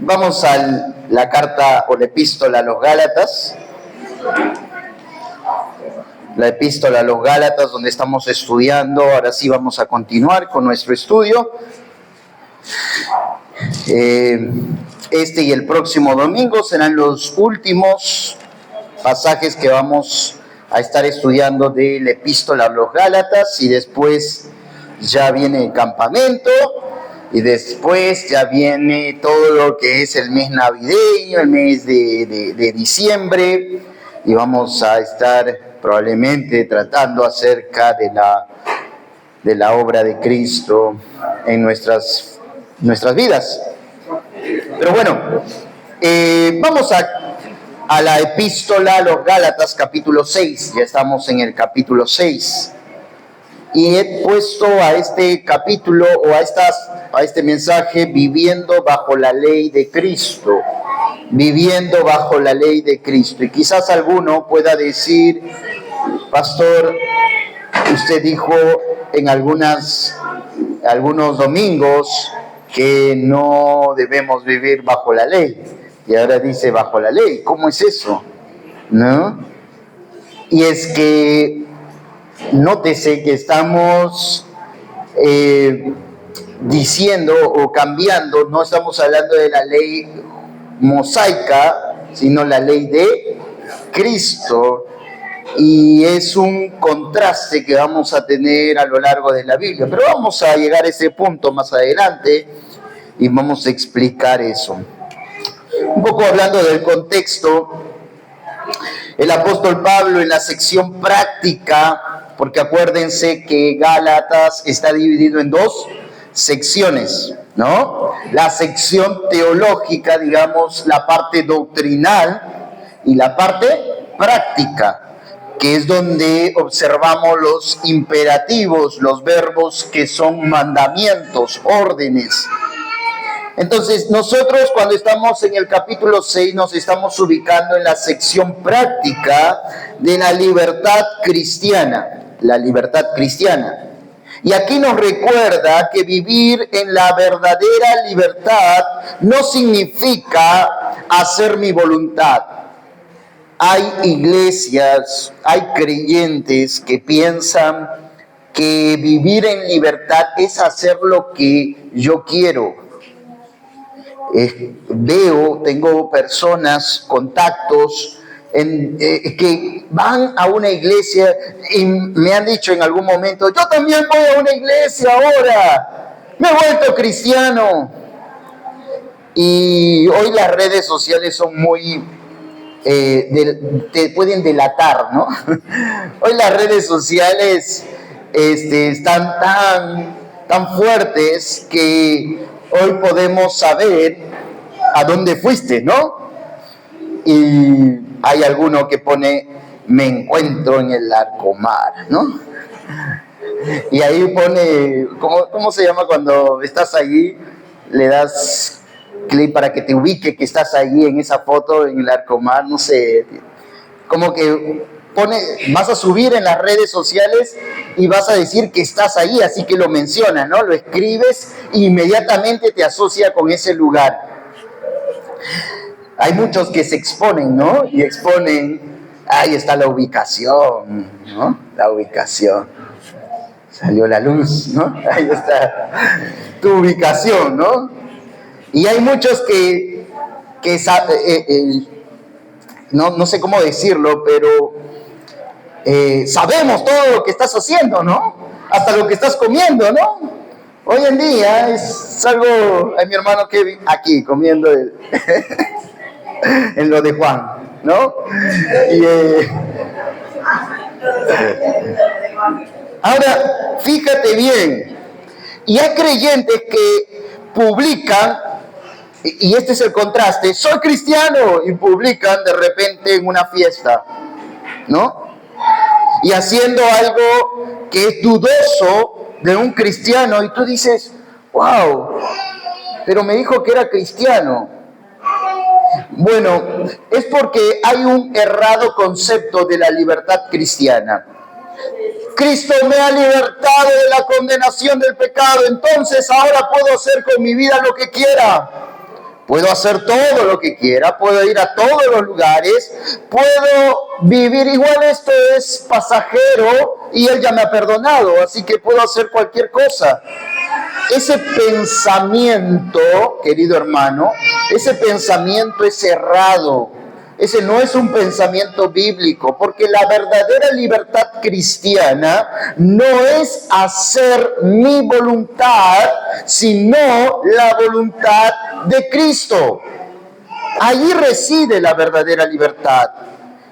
Vamos a la carta o la epístola a los Gálatas. La epístola a los Gálatas, donde estamos estudiando. Ahora sí vamos a continuar con nuestro estudio. Este y el próximo domingo serán los últimos pasajes que vamos a estar estudiando de la epístola a los Gálatas, y después ya viene el campamento, y después ya viene todo lo que es el mes navideño, el mes de diciembre, y vamos a estar probablemente tratando acerca de la obra de Cristo en nuestras vidas. Pero bueno, vamos a la epístola a los Gálatas, capítulo 6. Ya estamos en el capítulo 6. Y he puesto a este capítulo o a este mensaje viviendo bajo la ley de Cristo. Viviendo bajo la ley de Cristo. Y quizás alguno pueda decir: pastor, usted dijo en algunos domingos que no debemos vivir bajo la ley. Y ahora dice bajo la ley. ¿Cómo es eso? ¿No? Y es que nótese que estamos diciendo o cambiando, no estamos hablando de la ley mosaica, sino la ley de Cristo. Y es un contraste que vamos a tener a lo largo de la Biblia. Pero vamos a llegar a ese punto más adelante y vamos a explicar eso. Un poco hablando del contexto, el apóstol Pablo en la sección práctica, porque acuérdense que Gálatas está dividido en dos secciones, ¿no? La sección teológica, digamos, la parte doctrinal, y la parte práctica, que es donde observamos los imperativos, los verbos que son mandamientos, órdenes. Entonces, nosotros cuando estamos en el capítulo 6 nos estamos ubicando en la sección práctica de la libertad cristiana, Y aquí nos recuerda que vivir en la verdadera libertad no significa hacer mi voluntad. Hay iglesias, hay creyentes que piensan que vivir en libertad es hacer lo que yo quiero. Tengo personas, contactos, que van a una iglesia y me han dicho en algún momento: yo también voy a una iglesia ahora, me he vuelto cristiano. Y hoy las redes sociales son muy... te pueden delatar, ¿no? Hoy las redes sociales están tan fuertes que hoy podemos saber a dónde fuiste, ¿no? Y hay alguno que pone: me encuentro en el Larcomar, ¿no? Y ahí pone, ¿cómo se llama cuando estás allí? Le das clic para que te ubique que estás allí en esa foto en el Larcomar, no sé. Como que vas a subir en las redes sociales y vas a decir que estás ahí, así que lo mencionas, ¿no? Lo escribes e inmediatamente te asocia con ese lugar. Hay muchos que se exponen, ¿no? Y exponen: ahí está la ubicación, ¿no? La ubicación. Salió la luz, ¿no? Ahí está tu ubicación, ¿no? Y hay muchos que no sé cómo decirlo, pero sabemos todo lo que estás haciendo, ¿no? Hasta lo que estás comiendo, ¿no? Hoy en día es algo... Hay mi hermano Kevin aquí comiendo en lo de Juan, ¿no? Y, ahora, fíjate bien. Y hay creyentes que publican, y este es el contraste: soy cristiano, y publican de repente en una fiesta, ¿no? Y haciendo algo que es dudoso de un cristiano, y tú dices: wow, pero me dijo que era cristiano. Bueno, es porque hay un errado concepto de la libertad cristiana. Cristo me ha libertado de la condenación del pecado, entonces ahora puedo hacer con mi vida lo que quiera. Puedo hacer todo lo que quiera, puedo ir a todos los lugares, puedo vivir igual, esto es pasajero y Él ya me ha perdonado, así que puedo hacer cualquier cosa. Ese pensamiento, querido hermano, ese pensamiento es errado. Ese no es un pensamiento bíblico, porque la verdadera libertad cristiana no es hacer mi voluntad, sino la voluntad de Cristo. Allí reside la verdadera libertad.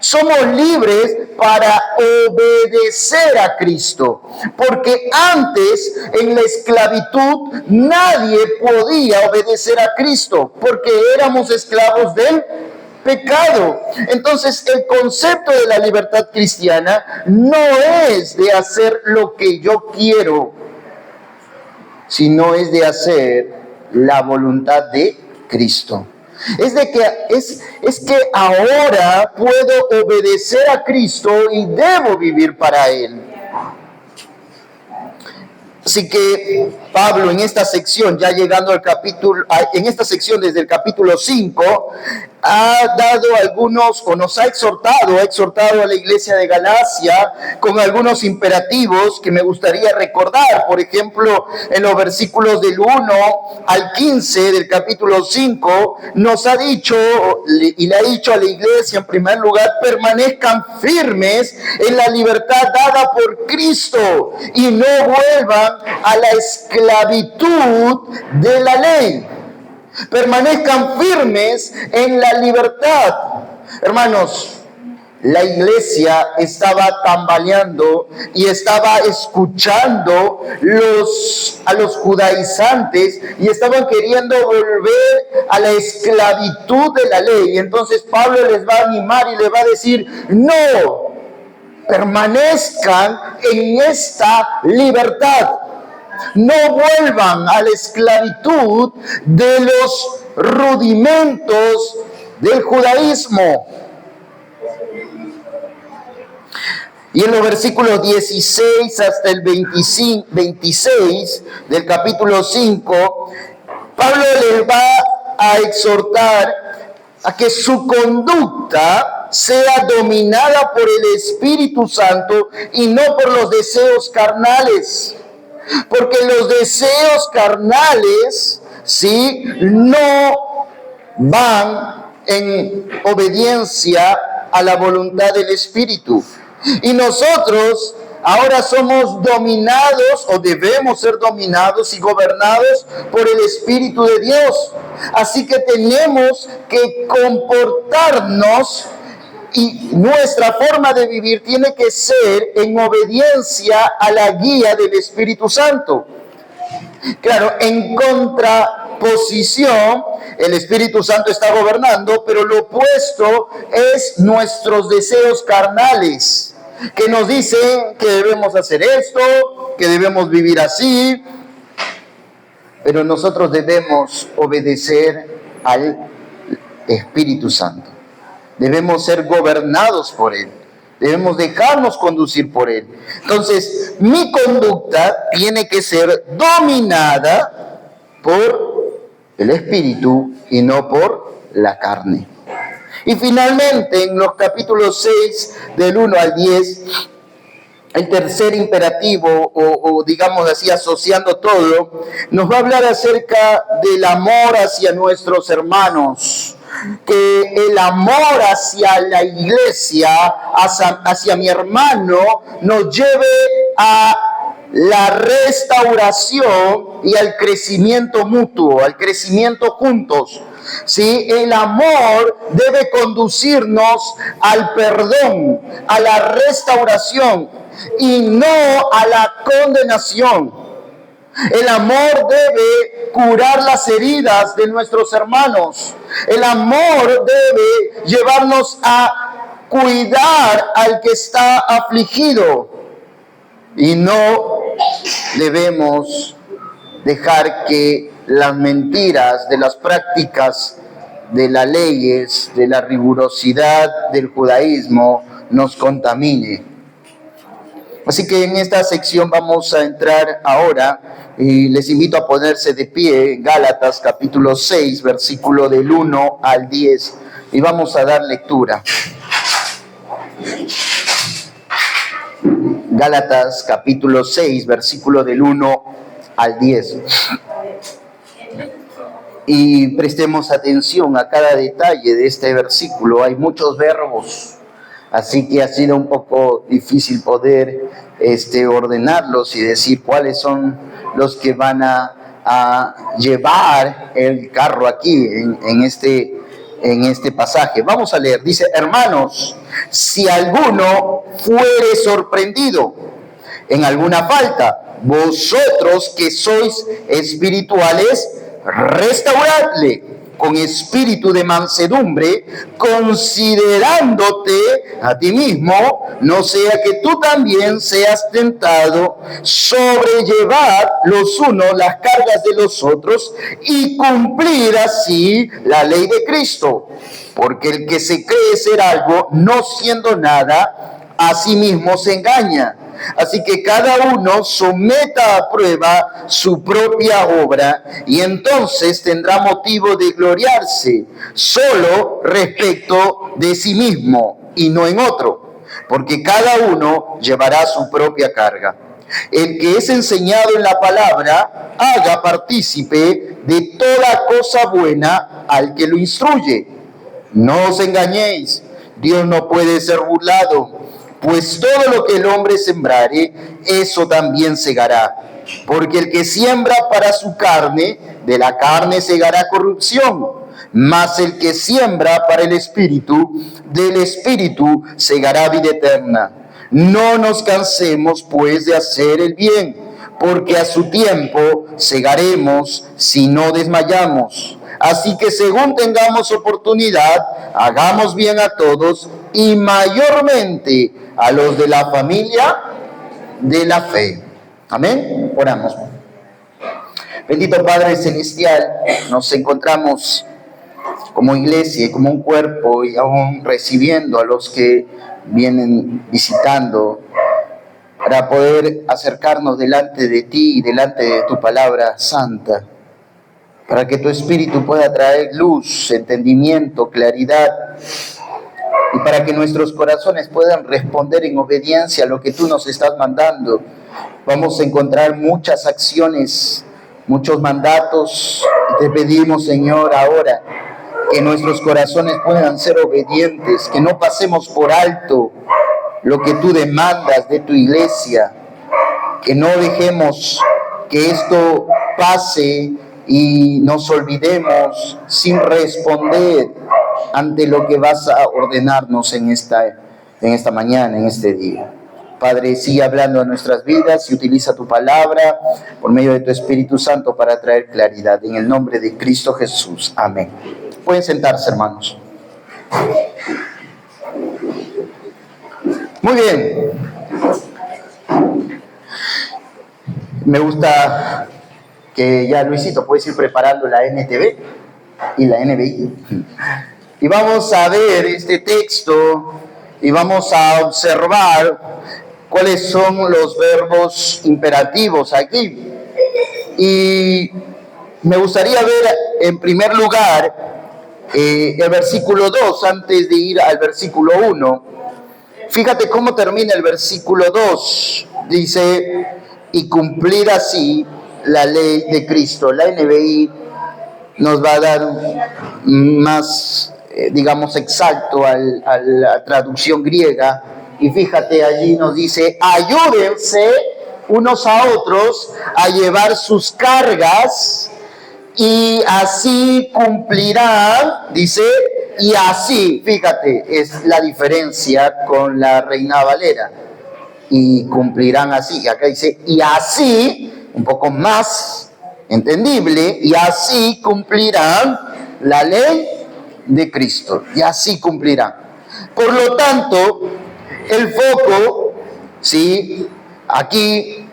Somos libres para obedecer a Cristo, porque antes en la esclavitud nadie podía obedecer a Cristo, porque éramos esclavos del pecado. Entonces el concepto de la libertad cristiana no es de hacer lo que yo quiero, sino es de hacer la voluntad de Cristo. Es que ahora puedo obedecer a Cristo y debo vivir para Él. Así que Pablo en esta sección, ya llegando al capítulo, en esta sección desde el capítulo 5, ha dado algunos, o nos ha exhortado a la iglesia de Galacia con algunos imperativos que me gustaría recordar. Por ejemplo, en los versículos del 1 al 15 del capítulo 5, nos ha dicho, y le ha dicho a la iglesia en primer lugar, permanezcan firmes en la libertad dada por Cristo y no vuelvan a la esclavitud de la ley. Permanezcan firmes en la libertad. Hermanos, la iglesia estaba tambaleando y estaba escuchando a los judaizantes y estaban queriendo volver a la esclavitud de la ley. Entonces Pablo les va a animar y les va a decir, no, permanezcan en esta libertad. No vuelvan a la esclavitud de los rudimentos del judaísmo. Y en los versículos 16 hasta el 26 del capítulo 5, Pablo les va a exhortar a que su conducta sea dominada por el Espíritu Santo y no por los deseos carnales. Porque los deseos carnales, ¿sí?, no van en obediencia a la voluntad del Espíritu. Y nosotros ahora somos dominados, o debemos ser dominados y gobernados por el Espíritu de Dios. Así que tenemos que comportarnos y nuestra forma de vivir tiene que ser en obediencia a la guía del Espíritu Santo. Claro, en contraposición, el Espíritu Santo está gobernando, pero lo opuesto es nuestros deseos carnales, que nos dicen que debemos hacer esto, que debemos vivir así, pero nosotros debemos obedecer al Espíritu Santo. Debemos ser gobernados por Él. Debemos dejarnos conducir por Él. Entonces, mi conducta tiene que ser dominada por el Espíritu y no por la carne. Y finalmente, en los capítulos 6, del 1 al 10, el tercer imperativo, o digamos así, asociando todo, nos va a hablar acerca del amor hacia nuestros hermanos. Que el amor hacia la iglesia, hacia mi hermano, nos lleve a la restauración y al crecimiento mutuo, al crecimiento juntos. ¿Sí? El amor debe conducirnos al perdón, a la restauración y no a la condenación. El amor debe curar las heridas de nuestros hermanos. El amor debe llevarnos a cuidar al que está afligido. Y no debemos dejar que las mentiras de las prácticas de las leyes, de la rigurosidad del judaísmo, nos contamine. Así que en esta sección vamos a entrar ahora y les invito a ponerse de pie en Gálatas capítulo 6, versículo del 1 al 10 y vamos a dar lectura. Gálatas capítulo 6, versículo del 1 al 10. Y prestemos atención a cada detalle de este versículo. Hay muchos verbos, así que ha sido un poco difícil poder ordenarlos y decir cuáles son los que van a llevar el carro aquí en este pasaje. Vamos a leer. Dice: hermanos, si alguno fuere sorprendido en alguna falta, vosotros que sois espirituales, restauradle con espíritu de mansedumbre, considerándote a ti mismo, no sea que tú también seas tentado. Sobrellevad los unos las cargas de los otros y cumplir así la ley de Cristo. Porque el que se cree ser algo, no siendo nada, a sí mismo se engaña. Así que cada uno someta a prueba su propia obra y entonces tendrá motivo de gloriarse solo respecto de sí mismo y no en otro, porque cada uno llevará su propia carga. El que es enseñado en la palabra, haga partícipe de toda cosa buena al que lo instruye. No os engañéis, Dios no puede ser burlado. Pues todo lo que el hombre sembrare, eso también segará. Porque el que siembra para su carne, de la carne segará corrupción. Mas el que siembra para el Espíritu, del Espíritu segará vida eterna. No nos cansemos, pues, de hacer el bien, porque a su tiempo segaremos si no desmayamos. Así que según tengamos oportunidad, hagamos bien a todos y mayormente a los de la familia de la fe. Amén. Oramos. Bendito Padre Celestial, nos encontramos como iglesia y como un cuerpo y aún recibiendo a los que vienen visitando para poder acercarnos delante de ti y delante de tu palabra santa, para que tu Espíritu pueda traer luz, entendimiento, claridad, y para que nuestros corazones puedan responder en obediencia a lo que tú nos estás mandando. Vamos a encontrar muchas acciones, muchos mandatos, y te pedimos, Señor, ahora que nuestros corazones puedan ser obedientes, que no pasemos por alto lo que tú demandas de tu iglesia, que no dejemos que esto pase y nos olvidemos sin responder ante lo que vas a ordenarnos en esta mañana, en este día. Padre, sigue hablando a nuestras vidas y utiliza tu palabra por medio de tu Espíritu Santo para traer claridad. En el nombre de Cristo Jesús. Amén. Pueden sentarse, hermanos. Muy bien. Me gusta que ya Luisito puedes ir preparando la NTV y la NBI. Y vamos a ver este texto y vamos a observar cuáles son los verbos imperativos aquí. Y me gustaría ver en primer lugar el versículo 2 antes de ir al versículo 1. Fíjate cómo termina el versículo 2. Dice: y cumplir así la ley de Cristo. La NBI nos va a dar más, digamos, exacto a la traducción griega. Y fíjate, allí nos dice: ayúdense unos a otros a llevar sus cargas y así cumplirán, dice, y así, fíjate, es la diferencia con la Reina Valera. Y cumplirán así. Acá dice: y así, un poco más entendible, y así cumplirán la ley de Cristo. Y así cumplirán. Por lo tanto, el foco, ¿sí?, aquí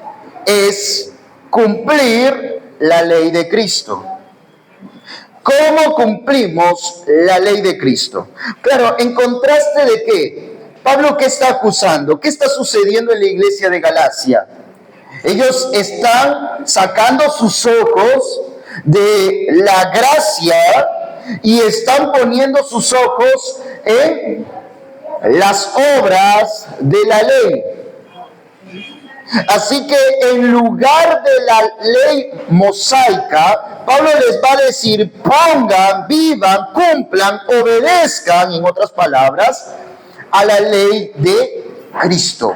es cumplir la ley de Cristo. ¿Cómo cumplimos la ley de Cristo? Claro, ¿en contraste de qué? Pablo, ¿qué está acusando? ¿Qué está sucediendo en la iglesia de Galacia? Ellos están sacando sus ojos de la gracia y están poniendo sus ojos en las obras de la ley. Así que en lugar de la ley mosaica, Pablo les va a decir: pongan, vivan, cumplan, obedezcan, en otras palabras, a la ley de Cristo.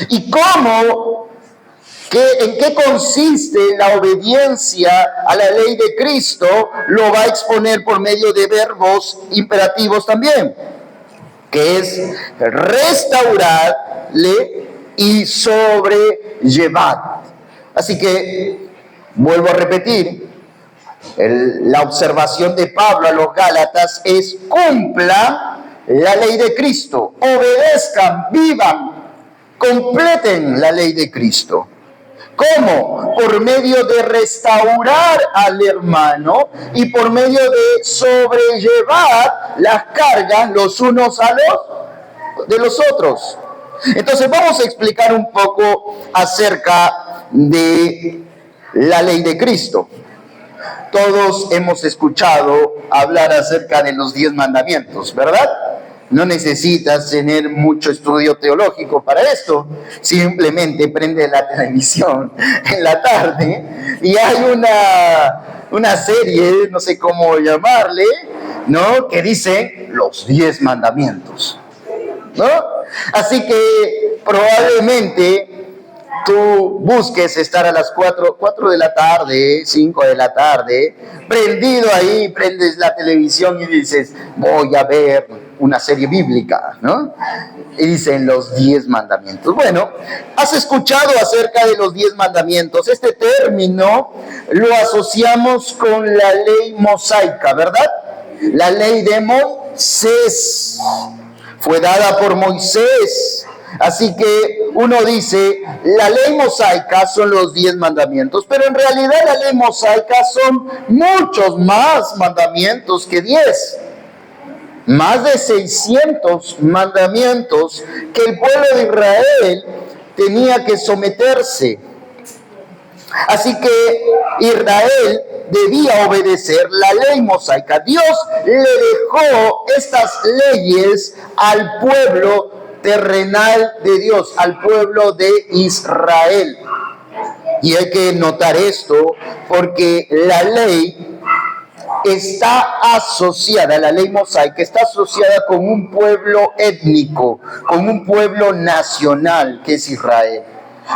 ¿Y cómo? ¿En qué consiste la obediencia a la ley de Cristo? Lo va a exponer por medio de verbos imperativos también, que es restaurarle y sobrellevar. Así que, vuelvo a repetir, la observación de Pablo a los Gálatas es: cumplan la ley de Cristo, obedezcan, vivan, completen la ley de Cristo. ¿Cómo? Por medio de restaurar al hermano y por medio de sobrellevar las cargas los unos a los otros. Entonces vamos a explicar un poco acerca de la ley de Cristo. Todos hemos escuchado hablar acerca de los 10 mandamientos, ¿verdad? No necesitas tener mucho estudio teológico para esto. Simplemente prende la televisión en la tarde y hay una serie, no sé cómo llamarle, ¿no?, que dice los 10 mandamientos, ¿no? Así que probablemente tú busques estar a las 4 de la tarde, 5 de la tarde, prendido ahí, prendes la televisión y dices: voy a ver una serie bíblica, ¿no? Y dicen los 10 mandamientos. Bueno, has escuchado acerca de los 10 mandamientos. Este término lo asociamos con la ley mosaica, ¿verdad? La ley de Moisés. Fue dada por Moisés. Así que uno dice, la ley mosaica son los 10 mandamientos, pero en realidad la ley mosaica son muchos más mandamientos que 10. Más de 600 mandamientos que el pueblo de Israel tenía que someterse. Así que Israel debía obedecer la ley mosaica. Dios le dejó estas leyes al pueblo terrenal de Dios, al pueblo de Israel. Y hay que notar esto porque la ley está asociada, la ley mosaica está asociada con un pueblo étnico, con un pueblo nacional que es Israel.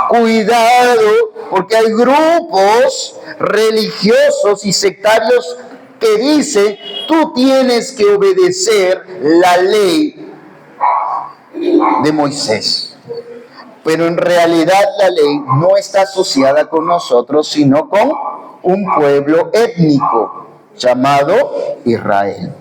Cuidado, porque hay grupos religiosos y sectarios que dicen: tú tienes que obedecer la ley de Moisés. Pero en realidad la ley no está asociada con nosotros, sino con un pueblo étnico llamado Israel.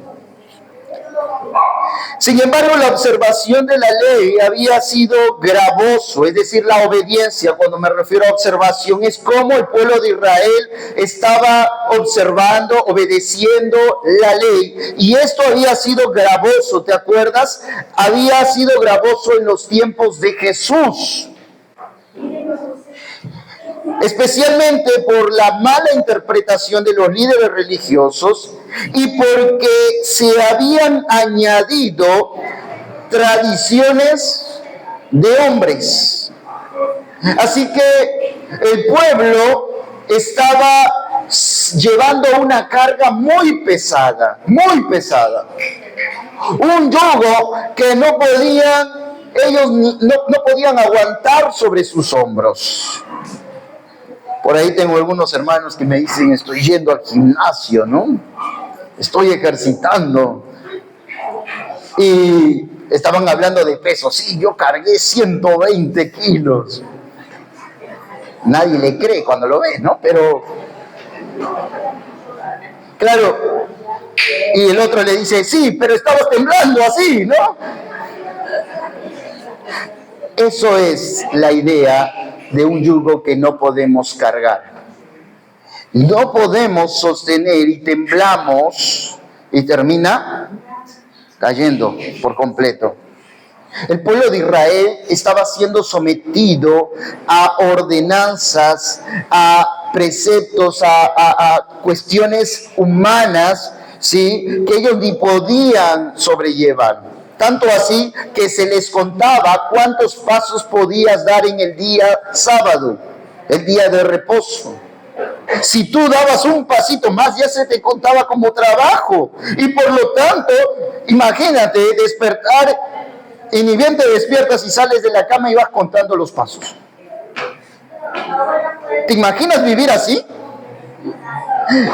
Sin embargo, la observación de la ley había sido gravoso, es decir, la obediencia. Cuando me refiero a observación, es como el pueblo de Israel estaba observando, obedeciendo la ley. Y esto había sido gravoso, ¿te acuerdas? Había sido gravoso en los tiempos de Jesús. Especialmente por la mala interpretación de los líderes religiosos y porque se habían añadido tradiciones de hombres. Así que el pueblo estaba llevando una carga muy pesada, muy pesada. Un yugo que ellos no podían aguantar sobre sus hombros. Por ahí tengo algunos hermanos que me dicen: estoy yendo al gimnasio, ¿no? Estoy ejercitando. Y estaban hablando de peso. Sí, yo cargué 120 kilos. Nadie le cree cuando lo ve, ¿no? Pero, claro, y el otro le dice: sí, pero estabas temblando así, ¿no? Eso es la idea de un yugo que no podemos cargar. No podemos sostener y temblamos y termina cayendo por completo. El pueblo de Israel estaba siendo sometido a ordenanzas, a preceptos, a cuestiones humanas, ¿sí?, que ellos ni podían sobrellevar. Tanto así que se les contaba cuántos pasos podías dar en el día sábado, el día de reposo. Si tú dabas un pasito más, ya se te contaba como trabajo. Y por lo tanto, imagínate despertar y ni bien te despiertas y sales de la cama y vas contando los pasos. ¿Te imaginas vivir así?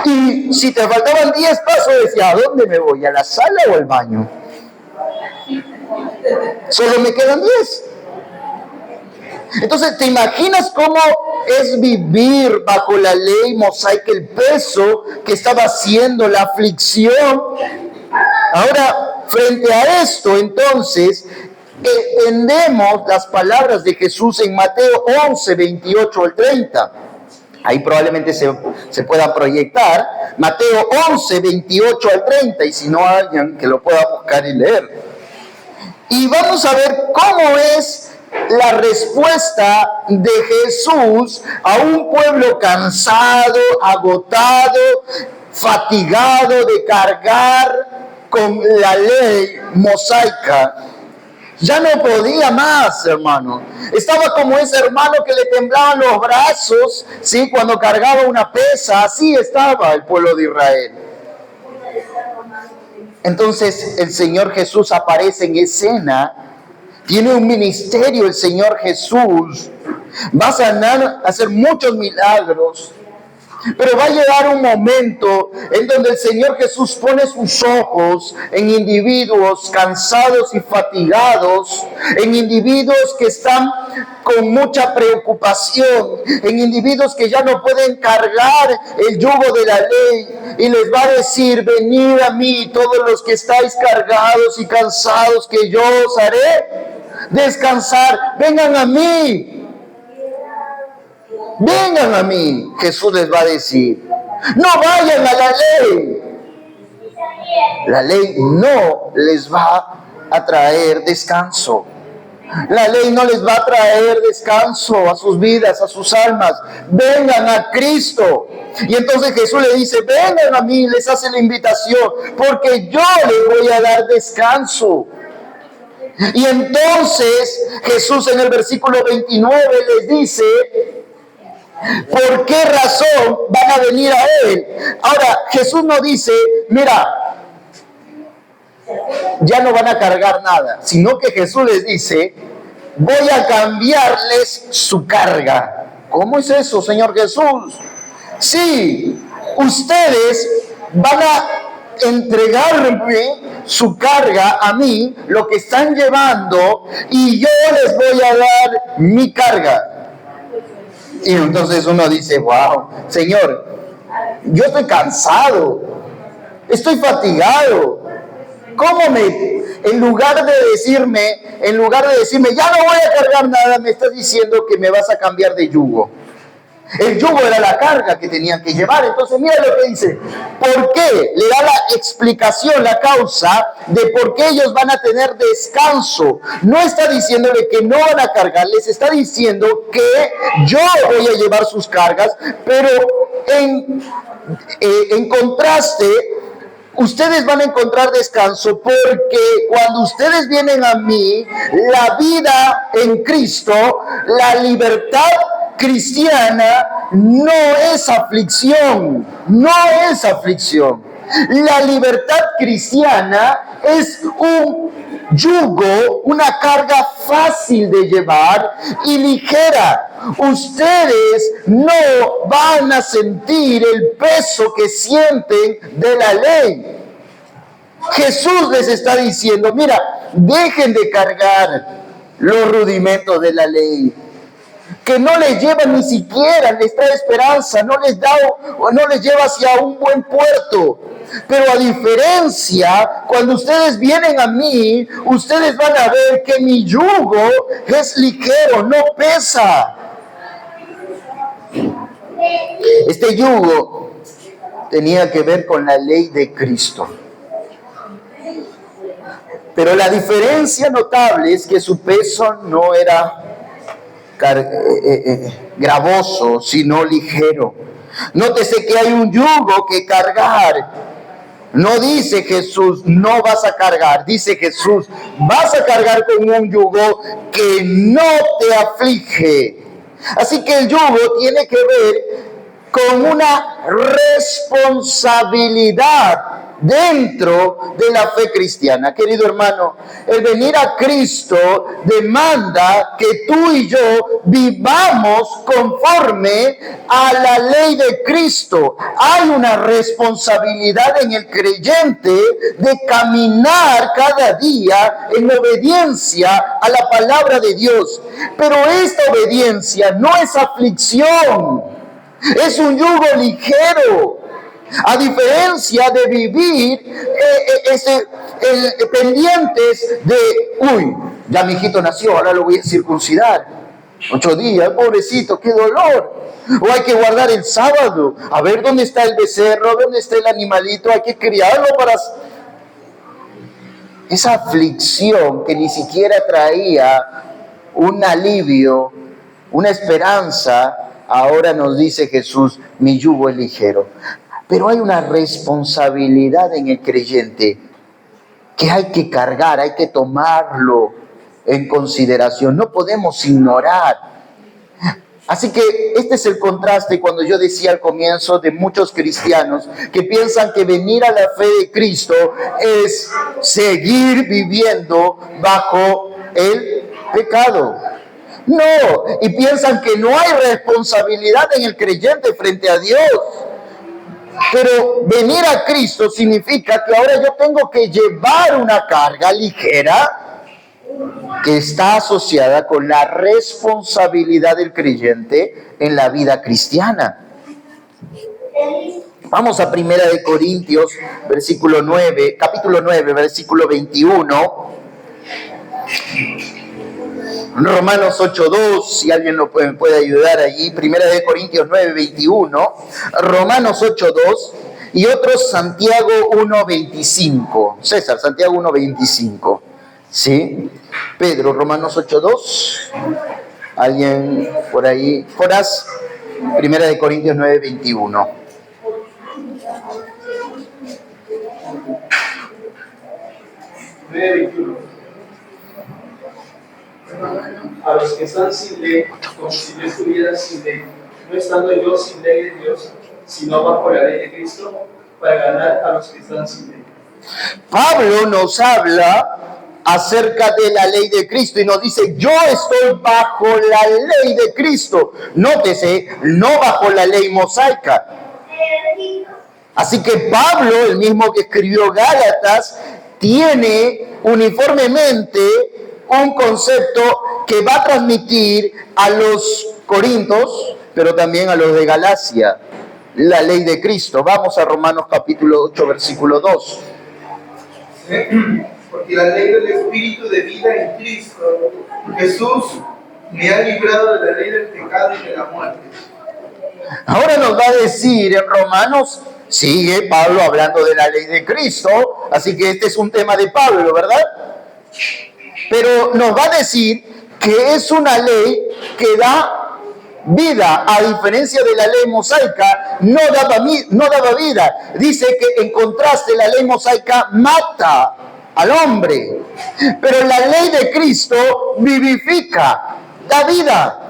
Y si te faltaban 10 pasos, decía, ¿a dónde me voy? ¿A la sala o al baño? Solo me quedan 10. Entonces, ¿te imaginas cómo es vivir bajo la ley mosaica, el peso que estaba haciendo, la aflicción? Ahora, frente a esto, entonces, entendemos las palabras de Jesús en Mateo 11, 28 al 30. Ahí probablemente se pueda proyectar. Mateo 11, 28 al 30. Y si no, alguien que lo pueda buscar y leer. Y vamos a ver cómo es la respuesta de Jesús a un pueblo cansado, agotado, fatigado de cargar con la ley mosaica. Ya no podía más, hermano. Estaba como ese hermano que le temblaban los brazos, ¿sí?, cuando cargaba una pesa. Así estaba el pueblo de Israel. Entonces el Señor Jesús aparece en escena. Tiene un ministerio el Señor Jesús. Va a sanar, a hacer muchos milagros. Pero va a llegar un momento en donde el Señor Jesús pone sus ojos en individuos cansados y fatigados, en individuos que están con mucha preocupación, en individuos que ya no pueden cargar el yugo de la ley, y les va a decir, venid a mí todos los que estáis cargados y cansados, que yo os haré descansar. Vengan a mí. Vengan a mí, Jesús les va a decir. No vayan a la ley. La ley no les va a traer descanso. La ley no les va a traer descanso a sus vidas, a sus almas. Vengan a Cristo. Y entonces Jesús le dice, vengan a mí, les hace la invitación, porque yo les voy a dar descanso. Y entonces Jesús en el versículo 29 les dice, ¿por qué razón van a venir a Él? Ahora, Jesús no dice, mira, ya no van a cargar nada, sino que Jesús les dice, voy a cambiarles su carga. ¿Cómo es eso, Señor Jesús? Sí, ustedes van a entregarme su carga a mí, lo que están llevando, y yo les voy a dar mi carga. Y entonces uno dice, wow, Señor, yo estoy cansado, estoy fatigado. ¿Cómo en lugar de decirme, ya no voy a cargar nada, me estás diciendo que me vas a cambiar de yugo? El yugo era la carga que tenían que llevar. Entonces mira lo que dice. ¿Por qué? Le da la explicación, la causa de por qué ellos van a tener descanso. No está diciéndole que no van a cargar, les está diciendo que yo voy a llevar sus cargas, pero en contraste, ustedes van a encontrar descanso, porque cuando ustedes vienen a mí, la vida en Cristo, la libertad cristiana no es aflicción, no es aflicción. La libertad cristiana es un yugo, una carga fácil de llevar y ligera. Ustedes no van a sentir el peso que sienten de la ley. Jesús les está diciendo, mira, dejen de cargar los rudimentos de la ley, que no les lleva ni siquiera, les trae esperanza, no les lleva hacia un buen puerto. Pero a diferencia, cuando ustedes vienen a mí, ustedes van a ver que mi yugo es ligero, no pesa. Este yugo tenía que ver con la ley de Cristo. Pero la diferencia notable es que su peso no era gravoso, sino ligero. Nótese que hay un yugo que cargar. No dice Jesús, no vas a cargar. Dice Jesús, vas a cargar con un yugo que no te aflige. Así que el yugo tiene que ver con una responsabilidad dentro de la fe cristiana. Querido hermano, el venir a Cristo demanda que tú y yo vivamos conforme a la ley de Cristo. Hay una responsabilidad en el creyente de caminar cada día en obediencia a la palabra de Dios. Pero esta obediencia no es aflicción, es un yugo ligero. A diferencia de vivir pendientes de, ya mi hijito nació, ahora lo voy a circuncidar. 8 días, pobrecito, qué dolor. O hay que guardar el sábado, a ver dónde está el becerro, dónde está el animalito, hay que criarlo para... Esa aflicción que ni siquiera traía un alivio, una esperanza, ahora nos dice Jesús, mi yugo es ligero. Pero hay una responsabilidad en el creyente que hay que cargar, hay que tomarlo en consideración. No podemos ignorar. Así que este es el contraste cuando yo decía al comienzo de muchos cristianos que piensan que venir a la fe de Cristo es seguir viviendo bajo el pecado. No, y piensan que no hay responsabilidad en el creyente frente a Dios. Pero venir a Cristo significa que ahora yo tengo que llevar una carga ligera que está asociada con la responsabilidad del creyente en la vida cristiana. Vamos a 1 Corintios, capítulo 9, versículo 21. Romanos 8.2, si alguien lo puede ayudar allí. 1 Corintios 9.21, Romanos 8.2 y otro Santiago 1.25. César, Santiago 1.25. ¿Sí? Pedro, Romanos 8.2. ¿Alguien por ahí? Jonás, 1 Corintios 9.21. A los que están sin ley, como si yo estuviera sin ley, no estando yo sin ley de Dios, sino bajo la ley de Cristo, para ganar a los que están sin ley. Pablo nos habla acerca de la ley de Cristo y nos dice, yo estoy bajo la ley de Cristo. Nótese, no bajo la ley mosaica. Así que Pablo, el mismo que escribió Gálatas, tiene uniformemente un concepto que va a transmitir a los corintios, pero también a los de Galacia, la ley de Cristo. Vamos a Romanos capítulo 8, versículo 2. Porque la ley del Espíritu de vida en Cristo Jesús me ha librado de la ley del pecado y de la muerte. Ahora nos va a decir en Romanos, sigue Pablo hablando de la ley de Cristo, así que este es un tema de Pablo, ¿verdad? Pero nos va a decir que es una ley que da vida, a diferencia de la ley mosaica, no daba vida. Dice que en contraste la ley mosaica mata al hombre, pero la ley de Cristo vivifica, da vida.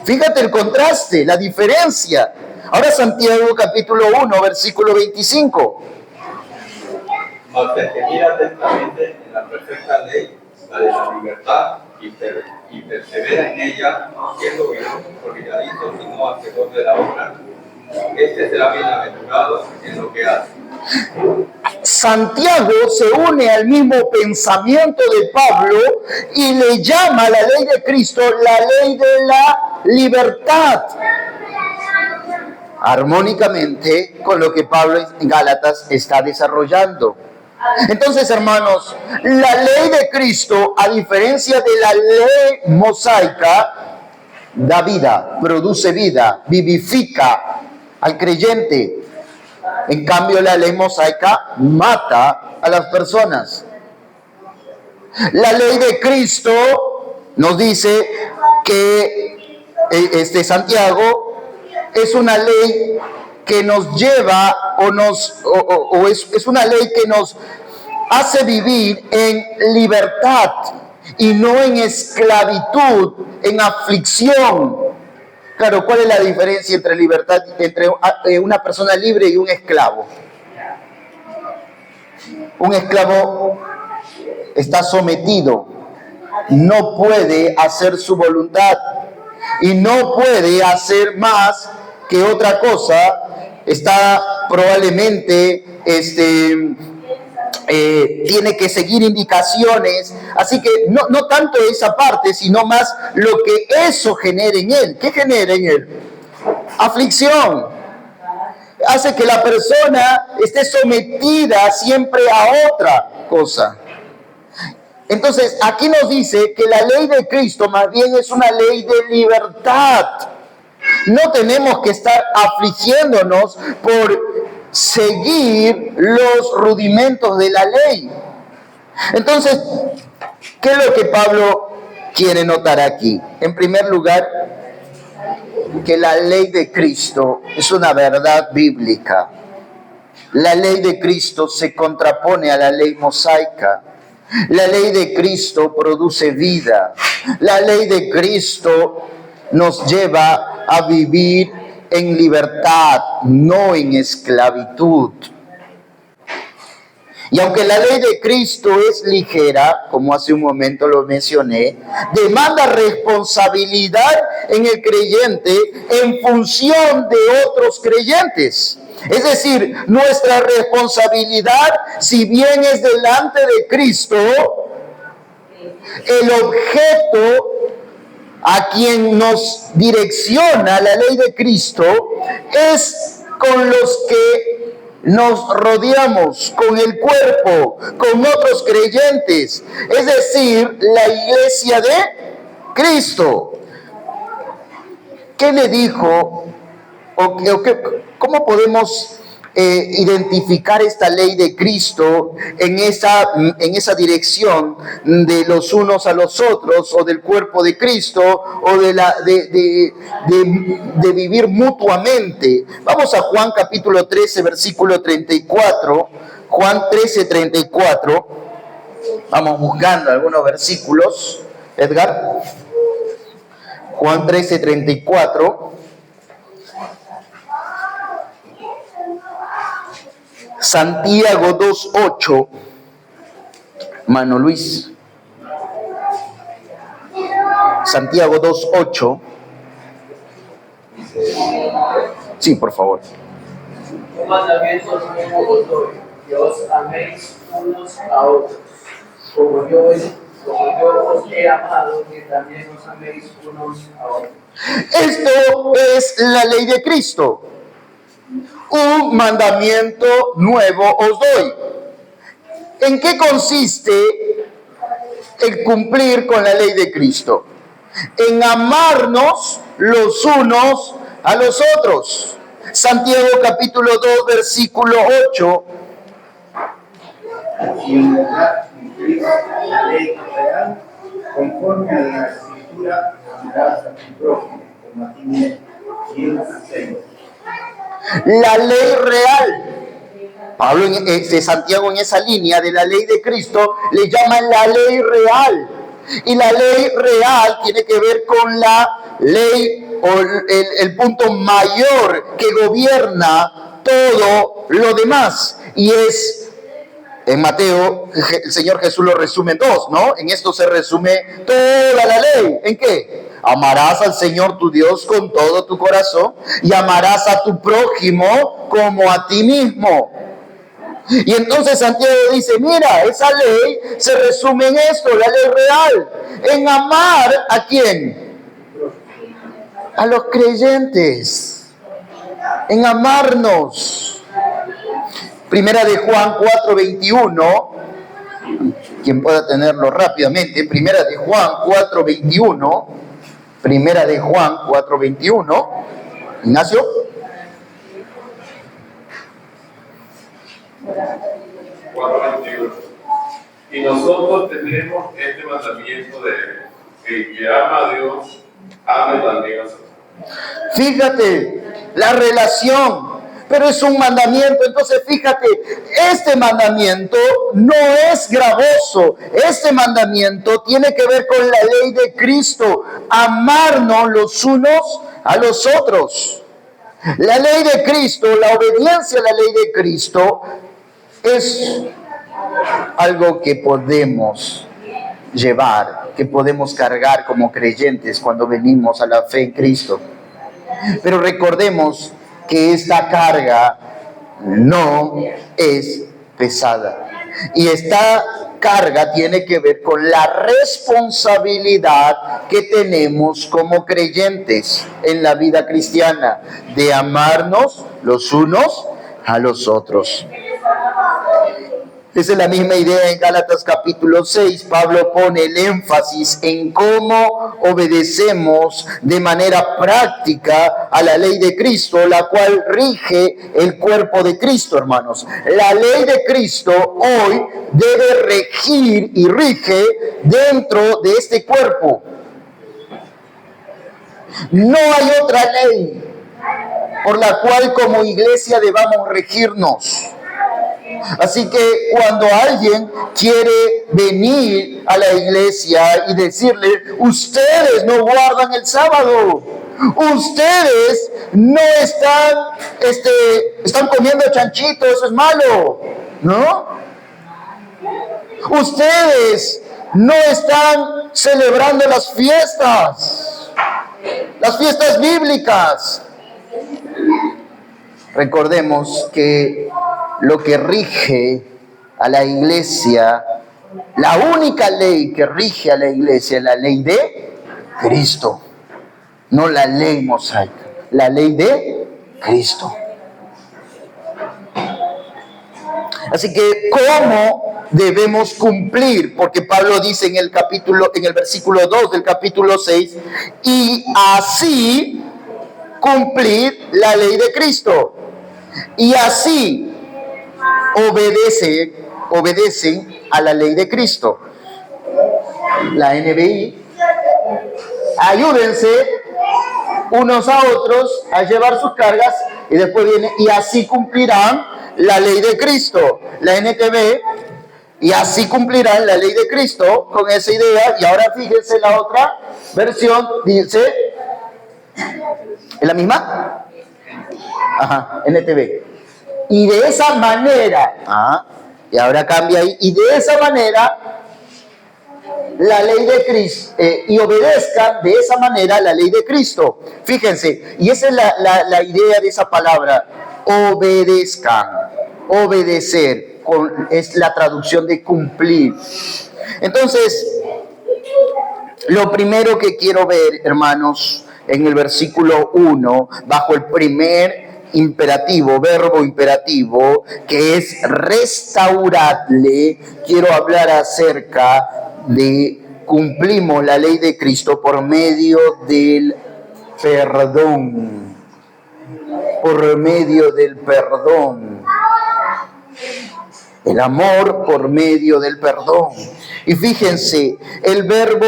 Fíjate el contraste, la diferencia. Ahora Santiago capítulo 1, versículo 25. Mas el que mira atentamente en la perfecta ley, la de la libertad, y persevera en ella, siendo bien olvidadizo y no hacedor de la obra, este será bienaventurado en lo que hace. Santiago se une al mismo pensamiento de Pablo y le llama a la ley de Cristo la ley de la libertad, armónicamente con lo que Pablo en Gálatas está desarrollando. Entonces, hermanos, la ley de Cristo, a diferencia de la ley mosaica, da vida, produce vida, vivifica al creyente. En cambio, la ley mosaica mata a las personas. La ley de Cristo nos dice que Santiago es una ley que nos lleva es una ley que nos hace vivir en libertad y no en esclavitud, en aflicción. Claro, ¿cuál es la diferencia entre libertad, entre una persona libre y un esclavo? Un esclavo está sometido, no puede hacer su voluntad y no puede hacer más que otra cosa. Está probablemente, tiene que seguir indicaciones, así que no tanto esa parte, sino más lo que eso genera en él. ¿Qué genera en él? Aflicción. Hace que la persona esté sometida siempre a otra cosa. Entonces, aquí nos dice que la ley de Cristo más bien es una ley de libertad. No tenemos que estar afligiéndonos por seguir los rudimentos de la ley. Entonces, ¿qué es lo que Pablo quiere notar aquí? En primer lugar, que la ley de Cristo es una verdad bíblica. La ley de Cristo se contrapone a la ley mosaica. La ley de Cristo produce vida. La ley de Cristo nos lleva a vivir en libertad, no en esclavitud. Y aunque la ley de Cristo es ligera, como hace un momento lo mencioné, demanda responsabilidad en el creyente en función de otros creyentes. Es decir, nuestra responsabilidad, si bien es delante de Cristo, el objeto a quien nos direcciona la ley de Cristo es con los que nos rodeamos, con el cuerpo, con otros creyentes, es decir, la iglesia de Cristo. ¿Qué le dijo? ¿Cómo podemos identificar esta ley de Cristo en esa dirección de los unos a los otros, o del cuerpo de Cristo, o de vivir mutuamente? Vamos a Juan capítulo 13, versículo 34. Juan 13, 34. Vamos buscando algunos versículos. Edgar. Juan 13, 34. Santiago 2:8, Mano Luis. Santiago 2:8. Sí, por favor. Un mandamiento nuevo os doy, que os améis unos a otros, como yo os he amado, que también os améis unos a otros. Esto es la ley de Cristo. Un mandamiento nuevo os doy. ¿En qué consiste el cumplir con la ley de Cristo? En amarnos los unos a los otros. Santiago capítulo 2, versículo 8. Y en verdad cumplir la ley real, conforme a la escritura, amarás a tu prójimo como a ti mismo. Y el 6. La ley real. Pablo Santiago en esa línea de la ley de Cristo le llaman la ley real. Y la ley real tiene que ver con la ley o el punto mayor que gobierna todo lo demás. Y es, en Mateo, el Señor Jesús lo resume en dos, ¿no? En esto se resume toda la ley. ¿En qué? Amarás al Señor tu Dios con todo tu corazón y amarás a tu prójimo como a ti mismo. Y entonces Santiago dice, mira, esa ley se resume en esto, la ley real, en amar ¿a quién? A los creyentes, en amarnos. Primera de Juan 4:21, quien pueda tenerlo rápidamente, Primera de Juan 4:21, Primera de Juan 4:21, Ignacio. Y nosotros tenemos este mandamiento de que el que ama a Dios, ame también a su hermano. Fíjate la relación, pero es un mandamiento. Entonces fíjate, este mandamiento no es gravoso. Este mandamiento tiene que ver con la ley de Cristo, amarnos los unos a los otros. La ley de Cristo, la obediencia a la ley de Cristo es algo que podemos llevar, que podemos cargar como creyentes cuando venimos a la fe en Cristo. Pero recordemos que esta carga no es pesada. Y esta carga tiene que ver con la responsabilidad que tenemos como creyentes en la vida cristiana, de amarnos los unos a los otros. Esa es la misma idea en Gálatas capítulo 6. Pablo pone el énfasis en cómo obedecemos de manera práctica a la ley de Cristo, la cual rige el cuerpo de Cristo, hermanos. La ley de Cristo hoy debe regir y rige dentro de este cuerpo. No hay otra ley por la cual como iglesia debamos regirnos. Así que cuando alguien quiere venir a la iglesia y decirle, ustedes no guardan el sábado, ustedes no están comiendo chanchito, eso es malo, ¿no? Ustedes no están celebrando las fiestas bíblicas. Recordemos que lo que rige a la iglesia, la única ley que rige a la iglesia es la ley de Cristo, no la ley mosaica, la ley de Cristo. Así que, ¿cómo debemos cumplir? Porque Pablo dice en el versículo 2 del capítulo 6, y así cumplir la ley de Cristo. Y así obedecen a la ley de Cristo. La NBI, ayúdense unos a otros a llevar sus cargas, y después viene, y así cumplirán la ley de Cristo. La NTV, y así cumplirán la ley de Cristo, con esa idea. Y ahora fíjense la otra versión, dice, ¿es la misma? Ajá, NTV. Y de esa manera, y ahora cambia ahí, y de esa manera la ley de Cristo, y obedezcan de esa manera la ley de Cristo. Fíjense, y esa es la idea de esa palabra, obedezcan, obedecer, es la traducción de cumplir. Entonces, lo primero que quiero ver, hermanos, en el versículo 1, bajo el primer imperativo, verbo imperativo, que es restauradle, quiero hablar acerca de cumplimos la ley de Cristo por medio del perdón. Por medio del perdón. El amor por medio del perdón. Y fíjense, el verbo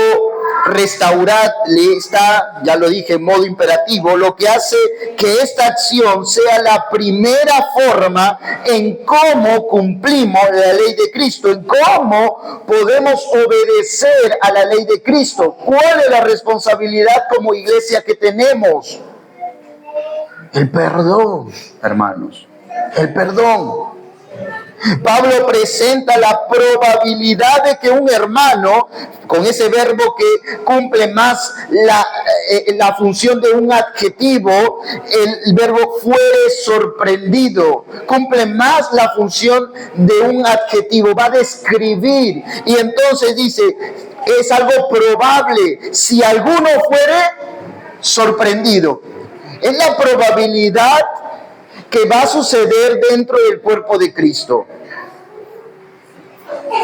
restaurarle está, ya lo dije, en modo imperativo, lo que hace que esta acción sea la primera forma en cómo cumplimos la ley de Cristo, en cómo podemos obedecer a la ley de Cristo. ¿Cuál es la responsabilidad como iglesia que tenemos? El perdón, hermanos, el perdón. Pablo presenta la probabilidad de que un hermano, con ese verbo que cumple más la función de un adjetivo, el verbo fuere sorprendido, cumple más la función de un adjetivo, va a describir, y entonces dice, es algo probable, si alguno fuere sorprendido. Es la probabilidad que va a suceder dentro del cuerpo de Cristo.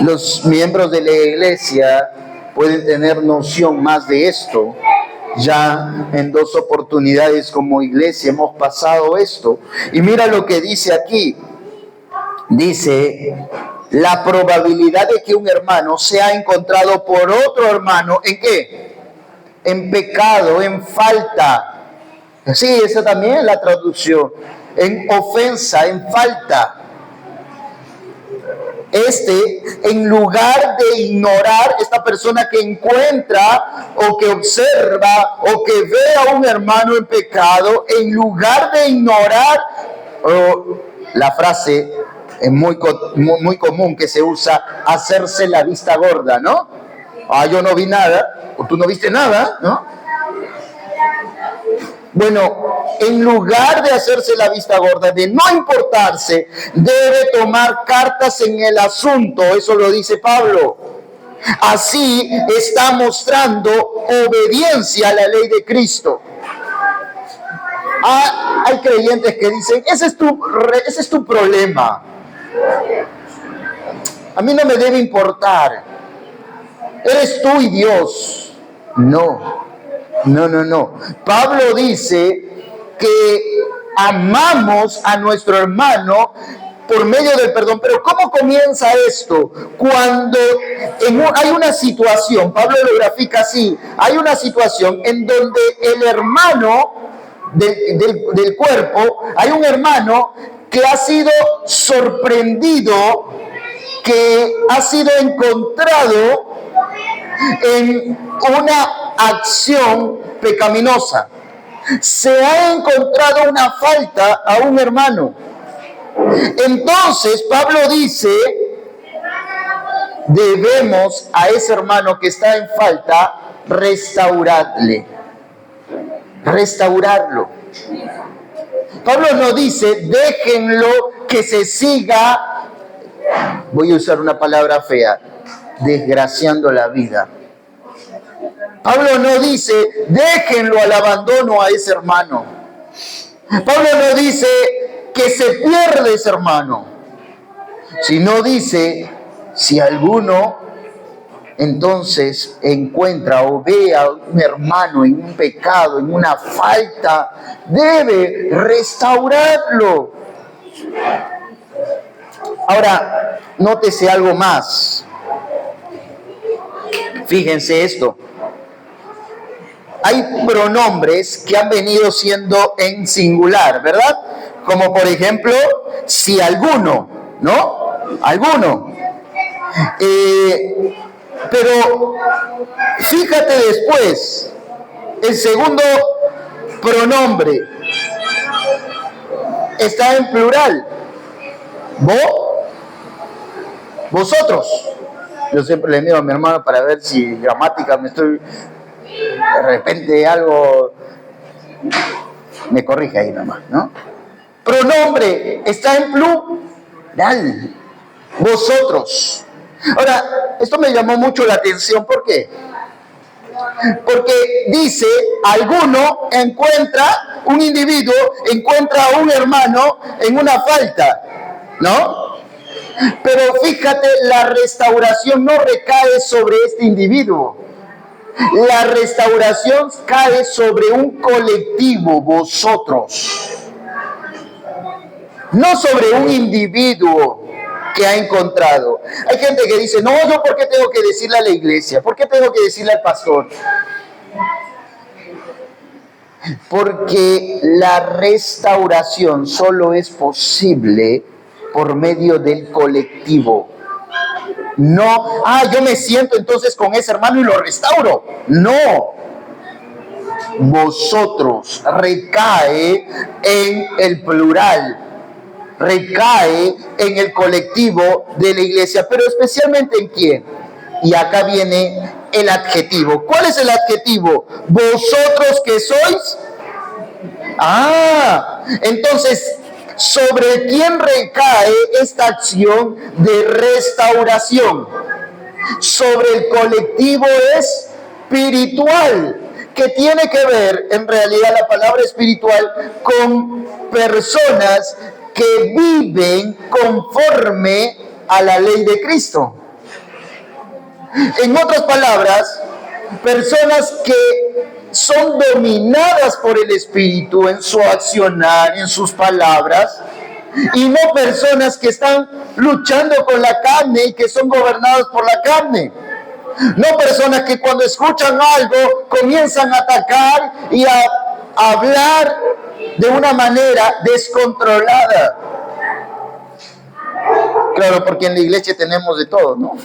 Los miembros de la iglesia pueden tener noción más de esto. Ya en 2 oportunidades como iglesia hemos pasado esto. Y mira lo que dice aquí. Dice, la probabilidad de que un hermano sea encontrado por otro hermano, ¿en qué? En pecado, en falta. Sí, esa también es la traducción. En ofensa, en falta. En lugar de ignorar, esta persona que encuentra o que observa o que ve a un hermano en pecado, en lugar de ignorar, la frase es muy común que se usa, hacerse la vista gorda, ¿no? Ah, yo no vi nada, o tú no viste nada, ¿no? Bueno, en lugar de hacerse la vista gorda, de no importarse, debe tomar cartas en el asunto. Eso lo dice Pablo. Así está mostrando obediencia a la ley de Cristo. Hay creyentes que dicen, ese es tu problema. A mí no me debe importar. Eres tú y Dios. No. Pablo dice que amamos a nuestro hermano por medio del perdón. Pero ¿cómo comienza esto? Cuando hay una situación, Pablo lo grafica así, hay una situación en donde el hermano del cuerpo, hay un hermano que ha sido sorprendido, que ha sido encontrado en una acción pecaminosa. Se ha encontrado una falta a un hermano. Entonces Pablo dice, debemos a ese hermano que está en falta restaurarlo. Pablo no dice, déjenlo que se siga, voy a usar una palabra fea, desgraciando la vida. Pablo no dice, déjenlo al abandono a ese hermano. Pablo no dice que se pierde ese hermano, sino dice, si alguno entonces encuentra o ve a un hermano en un pecado, en una falta, debe restaurarlo. Ahora, nótese algo más. Fíjense esto. Hay pronombres que han venido siendo en singular, ¿verdad? Como por ejemplo, si alguno, ¿no? Alguno. Pero fíjate después, el segundo pronombre está en plural. Vosotros. Yo siempre le miro a mi hermano para ver si gramática de repente algo me corrige ahí nomás, ¿no? Pronombre está en plural. Vosotros. Ahora, esto me llamó mucho la atención. ¿Por qué? Porque dice, un individuo encuentra a un hermano en una falta, ¿no? Pero fíjate, la restauración no recae sobre este individuo. La restauración cae sobre un colectivo, vosotros. No sobre un individuo que ha encontrado. Hay gente que dice, no, yo ¿por qué tengo que decirle a la iglesia? ¿Por qué tengo que decirle al pastor? Porque la restauración solo es posible por medio del colectivo. No, yo me siento entonces con ese hermano y lo restauro. No. Vosotros recae en el plural. Recae en el colectivo de la iglesia, pero especialmente ¿en quién? Y acá viene el adjetivo. ¿Cuál es el adjetivo? ¿Vosotros que sois? Entonces, ¿sobre quién recae esta acción de restauración? Sobre el colectivo espiritual, que tiene que ver, en realidad, la palabra espiritual con personas que viven conforme a la ley de Cristo. En otras palabras, personas que son dominadas por el Espíritu en su accionar, en sus palabras, y no personas que están luchando con la carne y que son gobernados por la carne. No personas que cuando escuchan algo comienzan a atacar y a hablar de una manera descontrolada. Claro, porque en la iglesia tenemos de todo, ¿no?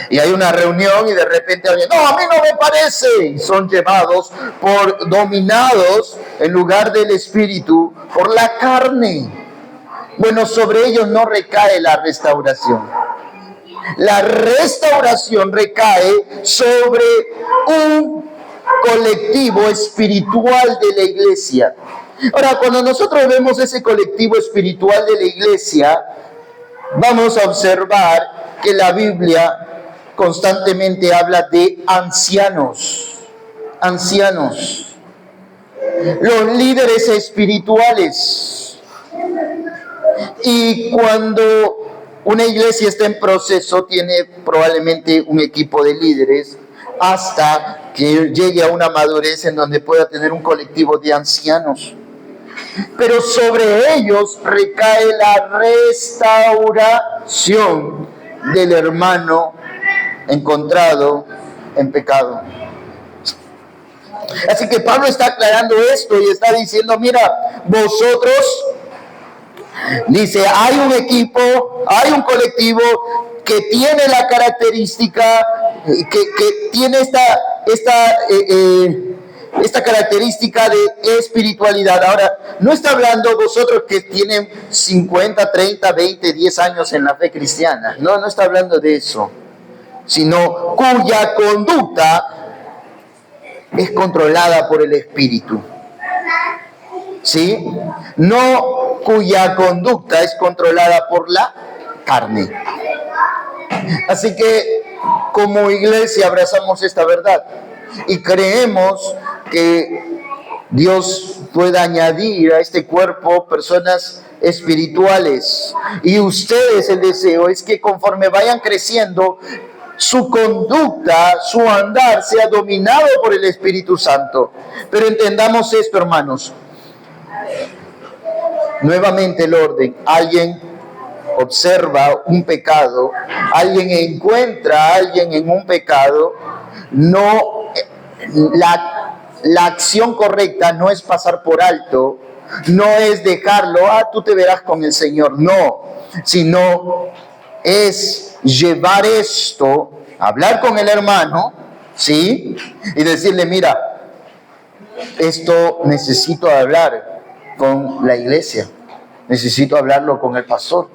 Y hay una reunión y de repente alguien, no, a mí no me parece. Y son llevados dominados en lugar del espíritu por la carne. Bueno, sobre ellos no recae la restauración. La restauración recae sobre un colectivo espiritual de la iglesia. Ahora, cuando nosotros vemos ese colectivo espiritual de la iglesia, vamos a observar que la Biblia constantemente habla de ancianos. Ancianos. Los líderes espirituales. Y cuando una iglesia está en proceso, tiene probablemente un equipo de líderes hasta que llegue a una madurez en donde pueda tener un colectivo de ancianos. Pero sobre ellos recae la restauración del hermano encontrado en pecado. Así que Pablo está aclarando esto y está diciendo, mira, vosotros, dice, hay un equipo, hay un colectivo que tiene la característica, que tiene esta característica de espiritualidad. Ahora, no está hablando vosotros que tienen 50, 30, 20, 10 años en la fe cristiana. No está hablando de eso. Sino cuya conducta es controlada por el Espíritu. ¿Sí? No cuya conducta es controlada por la carne. Así que, como iglesia, abrazamos esta verdad. Y creemos que Dios pueda añadir a este cuerpo personas espirituales. Y ustedes, el deseo es que conforme vayan creciendo, su conducta, su andar sea dominado por el Espíritu Santo. Pero entendamos esto, hermanos. Nuevamente el orden. Alguien observa un pecado, alguien encuentra a alguien en un pecado, la acción correcta no es pasar por alto, no es dejarlo, tú te verás con el Señor, no, sino es llevar esto, hablar con el hermano, ¿sí? Y decirle, mira, esto necesito hablar con la iglesia, necesito hablarlo con el pastor,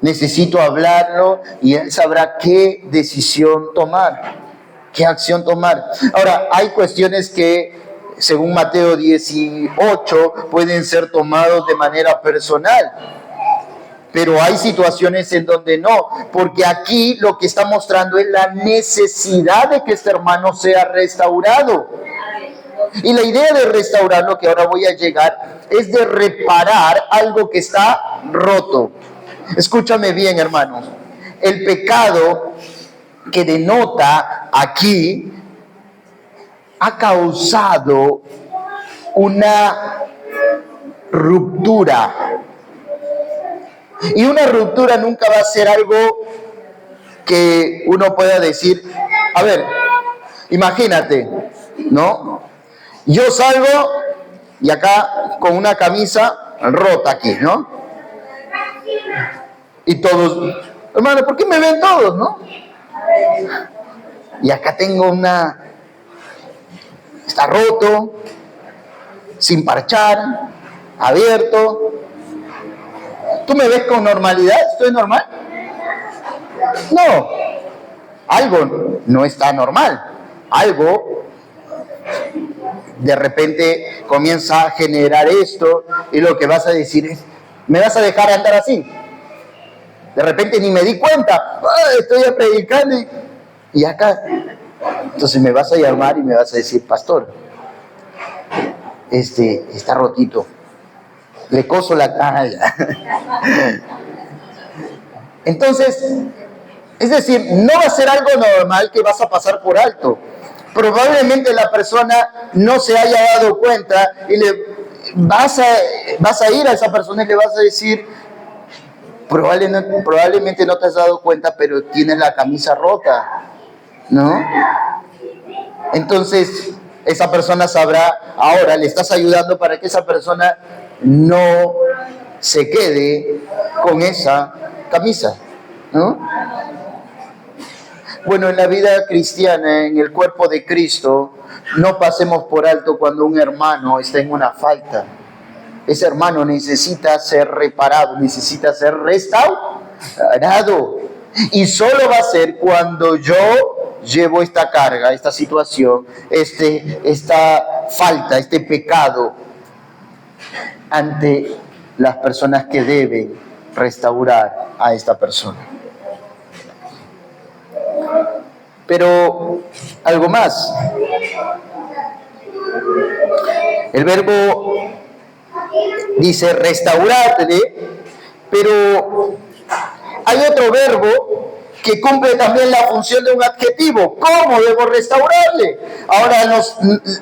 necesito hablarlo y él sabrá qué decisión tomar. ¿Qué acción tomar? Ahora, hay cuestiones que, según Mateo 18, pueden ser tomados de manera personal. Pero hay situaciones en donde no, porque aquí lo que está mostrando es la necesidad de que este hermano sea restaurado. Y la idea de restaurarlo, que ahora voy a llegar, es de reparar algo que está roto. Escúchame bien, hermanos. El pecado que denota aquí ha causado una ruptura. Y una ruptura nunca va a ser algo que uno pueda decir, a ver, imagínate, ¿no? Yo salgo y acá con una camisa rota aquí, ¿no? Y todos, hermano, ¿por qué me ven todos, no? Y acá tengo está roto, sin parchar, abierto. ¿Tú me ves con normalidad? ¿Estoy normal? No, algo no está normal. Algo de repente comienza a generar esto y lo que vas a decir es, ¿me vas a dejar andar así? De repente ni me di cuenta, estoy predicando y acá. Entonces me vas a llamar y me vas a decir, pastor, está rotito, le coso la caja. Entonces, es decir, no va a ser algo normal que vas a pasar por alto. Probablemente la persona no se haya dado cuenta y le vas a ir a esa persona y le vas a decir, probablemente no te has dado cuenta, pero tienes la camisa rota, ¿no? Entonces, esa persona sabrá, ahora le estás ayudando para que esa persona no se quede con esa camisa, ¿no? Bueno, en la vida cristiana, en el cuerpo de Cristo, no pasemos por alto cuando un hermano está en una falta. Ese hermano necesita ser reparado, necesita ser restaurado. Y solo va a ser cuando yo llevo esta carga, esta situación, esta falta, este pecado ante las personas que deben restaurar a esta persona. Pero algo más. El verbo dice restaurarle, pero hay otro verbo que cumple también la función de un adjetivo. ¿Cómo debo restaurarle? Ahora,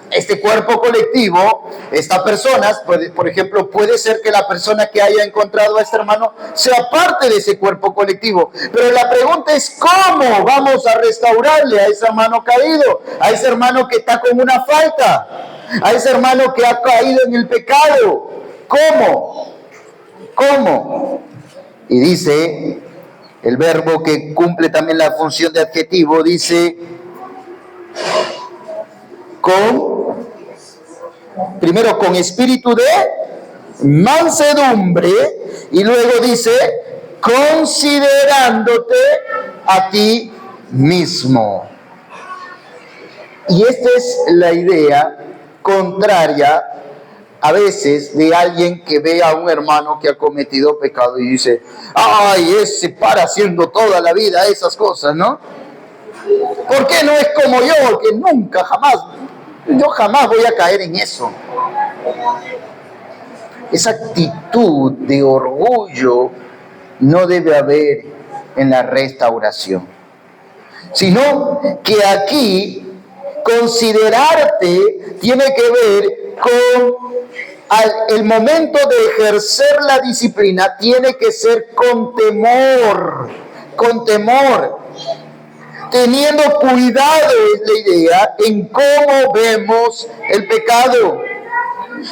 este cuerpo colectivo, estas personas, por ejemplo, puede ser que la persona que haya encontrado a este hermano sea parte de ese cuerpo colectivo. Pero la pregunta es, ¿cómo vamos a restaurarle a ese hermano caído? A ese hermano que está con una falta, a ese hermano que ha caído en el pecado. ¿Cómo? ¿Cómo? Y dice el verbo que cumple también la función de adjetivo, dice primero con espíritu de mansedumbre, y luego dice considerándote a ti mismo. Y esta es la idea contraria a veces de alguien que ve a un hermano que ha cometido pecado y dice, ay, ese para haciendo toda la vida esas cosas, ¿no? ¿Por qué no es como yo? Que nunca, yo jamás voy a caer en eso. Esa actitud de orgullo no debe haber en la restauración, sino que aquí considerarte tiene que ver con el momento de ejercer la disciplina, tiene que ser con temor, teniendo cuidado, es la idea, en cómo vemos el pecado.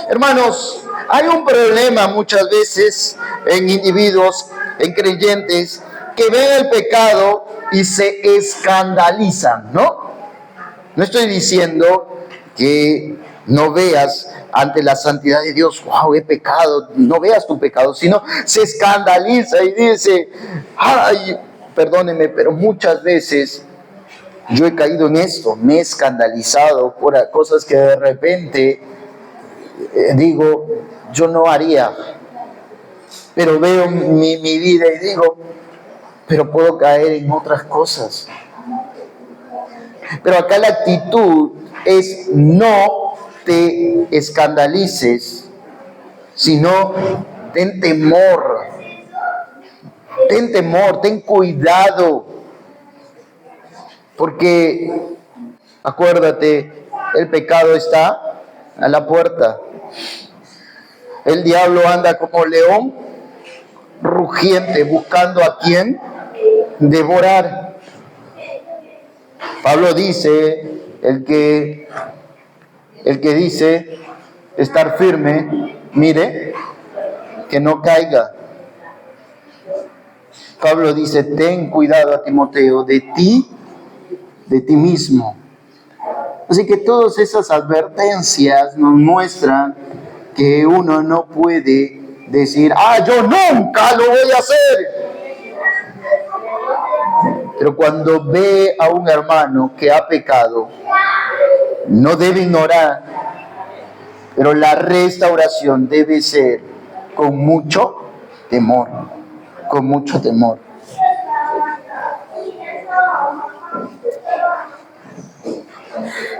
Hermanos, hay un problema muchas veces en individuos, en creyentes, que ven el pecado y se escandalizan, ¿no? No estoy diciendo que no veas ante la santidad de Dios, wow, he pecado, no veas tu pecado, sino se escandaliza y dice, ay, perdóneme, pero muchas veces yo he caído en esto, me he escandalizado por cosas que de repente digo, yo no haría, pero veo mi vida y digo, pero puedo caer en otras cosas. Pero acá la actitud es no te escandalices, sino ten temor, ten cuidado, porque acuérdate, el pecado está a la puerta. El diablo anda como león rugiente buscando a quien devorar. Pablo dice, el que dice estar firme, mire, que no caiga. Pablo dice, ten cuidado a Timoteo de ti mismo. Así que todas esas advertencias nos muestran que uno no puede decir, yo nunca lo voy a hacer. Pero cuando ve a un hermano que ha pecado, no debe ignorar, pero la restauración debe ser con mucho temor, con mucho temor.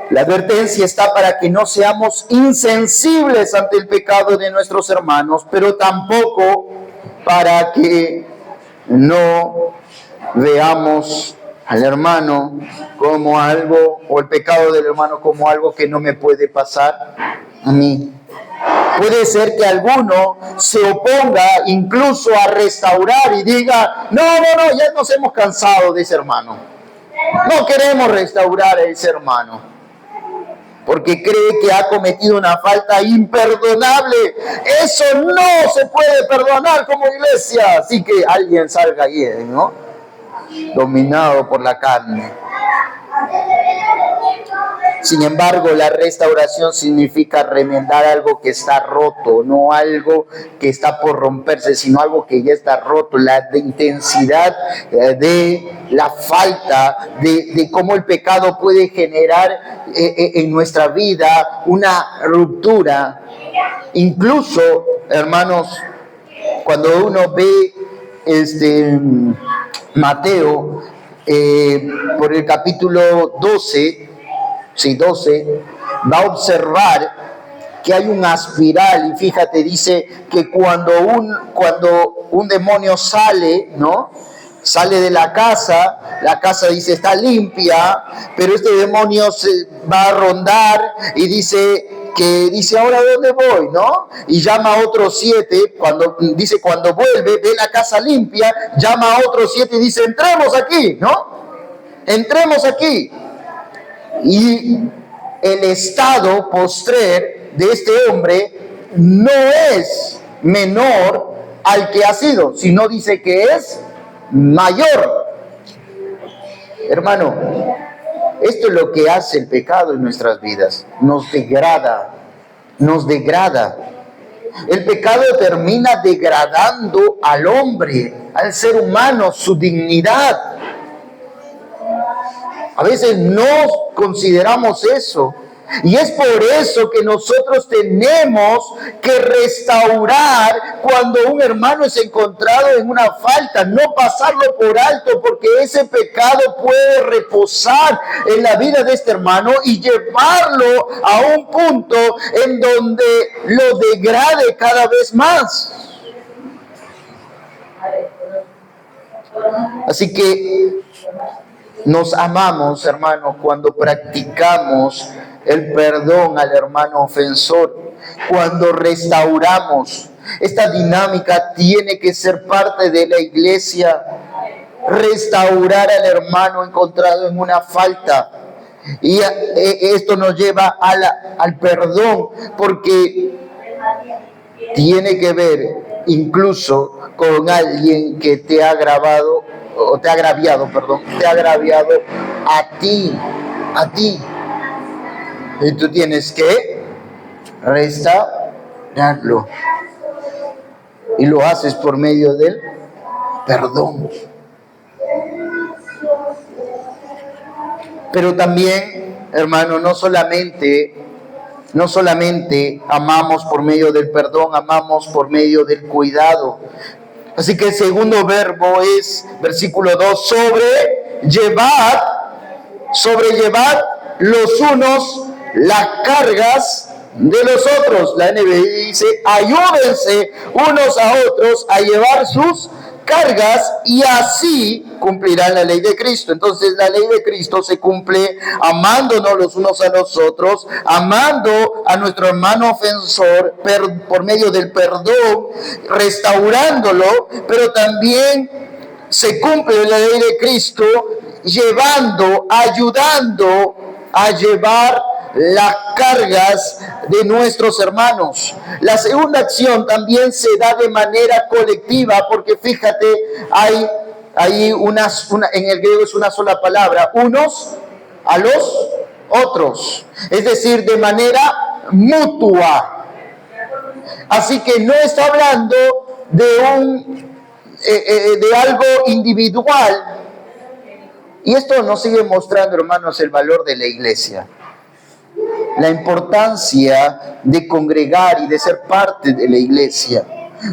La advertencia está para que no seamos insensibles ante el pecado de nuestros hermanos, pero tampoco para que no veamos al hermano como algo, o el pecado del hermano como algo que no me puede pasar a mí. Puede ser que alguno se oponga incluso a restaurar y diga, no, ya nos hemos cansado de ese hermano. No queremos restaurar a ese hermano, porque cree que ha cometido una falta imperdonable. Eso no se puede perdonar como iglesia. Así que alguien salga ahí, ¿no? Dominado por la carne. Sin embargo, la restauración significa remendar algo que está roto, no algo que está por romperse, sino algo que ya está roto. La intensidad de la falta, de cómo el pecado puede generar en nuestra vida una ruptura. Incluso, hermanos, cuando uno ve Mateo, por el capítulo 12, va a observar que hay una espiral, y fíjate, dice que cuando un demonio sale, ¿no? Sale de la casa dice está limpia, pero este demonio se va a rondar y dice, ahora ¿dónde voy? ¿No? Y llama a otros 7, cuando vuelve, ve la casa limpia, llama a otros 7 y dice, entremos aquí, ¿no? Entremos aquí. Y el estado postrer de este hombre no es menor al que ha sido, sino dice que es mayor. Hermano, esto es lo que hace el pecado en nuestras vidas. Nos degrada. El pecado termina degradando al hombre, al ser humano, su dignidad. A veces no consideramos eso. Y es por eso que nosotros tenemos que restaurar cuando un hermano es encontrado en una falta, no pasarlo por alto, porque ese pecado puede reposar en la vida de este hermano y llevarlo a un punto en donde lo degrade cada vez más. Así que nos amamos, hermanos, cuando practicamos el perdón al hermano ofensor, cuando restauramos. Esta dinámica tiene que ser parte de la iglesia. Restaurar al hermano encontrado en una falta. Y esto nos lleva al perdón, porque tiene que ver incluso con alguien que te ha agraviado a ti. Y tú tienes que restaurarlo. Y lo haces por medio del perdón. Pero también, hermano, no solamente amamos por medio del perdón, amamos por medio del cuidado. Así que el segundo verbo es, versículo 2, sobrellevad los unos las cargas de los otros. La NBI dice, ayúdense unos a otros a llevar sus cargas y así cumplirán la ley de Cristo. Entonces la ley de Cristo se cumple amándonos los unos a los otros, amando a nuestro hermano ofensor por medio del perdón, restaurándolo, pero también se cumple la ley de Cristo ayudando a llevar las cargas de nuestros hermanos. La segunda acción también se da de manera colectiva, porque fíjate, hay en el griego es una sola palabra, unos a los otros, es decir, de manera mutua. Así que no está hablando de algo individual. Y esto nos sigue mostrando, hermanos, el valor de la iglesia. La importancia de congregar y de ser parte de la iglesia.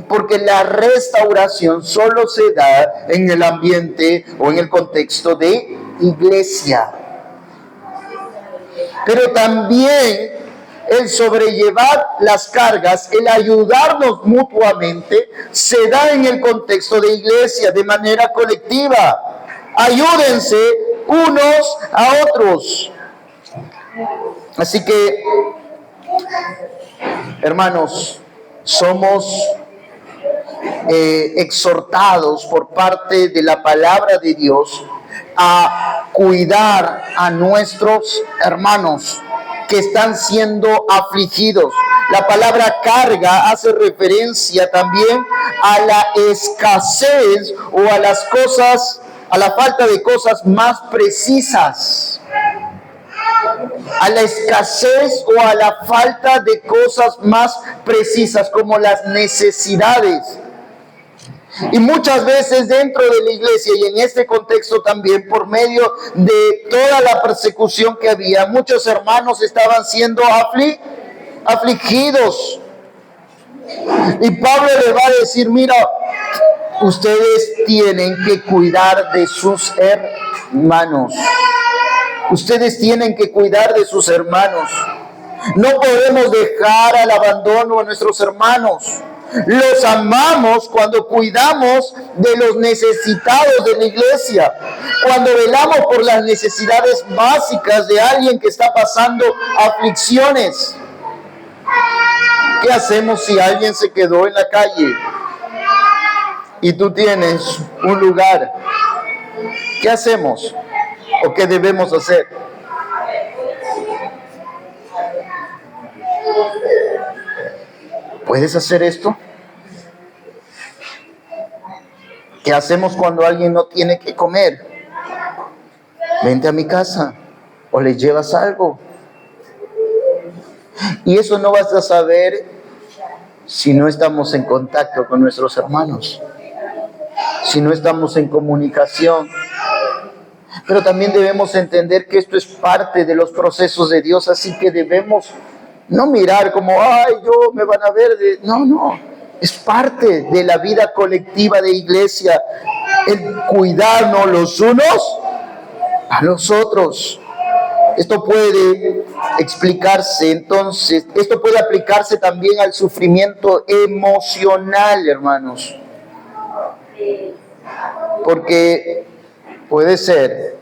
Porque la restauración solo se da en el ambiente o en el contexto de iglesia. Pero también el sobrellevar las cargas, el ayudarnos mutuamente, se da en el contexto de iglesia, de manera colectiva. Ayúdense unos a otros. Así que Hermanos, somos exhortados por parte de la palabra de Dios a cuidar a nuestros hermanos que están siendo afligidos. La palabra carga hace referencia también a la escasez o a las cosas, a la falta de cosas más precisas. A la escasez o a la falta de cosas más precisas, como las necesidades. Y muchas veces dentro de la iglesia y en este contexto también, por medio de toda la persecución que había, muchos hermanos estaban siendo afligidos. Y Pablo le va a decir, mira, ustedes tienen que cuidar de sus hermanos. Ustedes tienen que cuidar de sus hermanos. No podemos dejar al abandono a nuestros hermanos. Los amamos cuando cuidamos de los necesitados de la iglesia, cuando velamos por las necesidades básicas de alguien que está pasando aflicciones. ¿Qué hacemos si alguien se quedó en la calle y tú tienes un lugar? ¿Qué hacemos? ¿O qué debemos hacer? ¿Puedes hacer esto? ¿Qué hacemos cuando alguien no tiene que comer? Vente a mi casa o le llevas algo. Y eso no vas a saber si no estamos en contacto con nuestros hermanos, si no estamos en comunicación. Pero también debemos entender que esto es parte de los procesos de Dios, así que debemos no mirar como, ay, yo me van a ver. No, es parte de la vida colectiva de iglesia, el cuidarnos los unos a los otros. Esto puede explicarse, entonces, esto puede aplicarse también al sufrimiento emocional, hermanos. Porque puede ser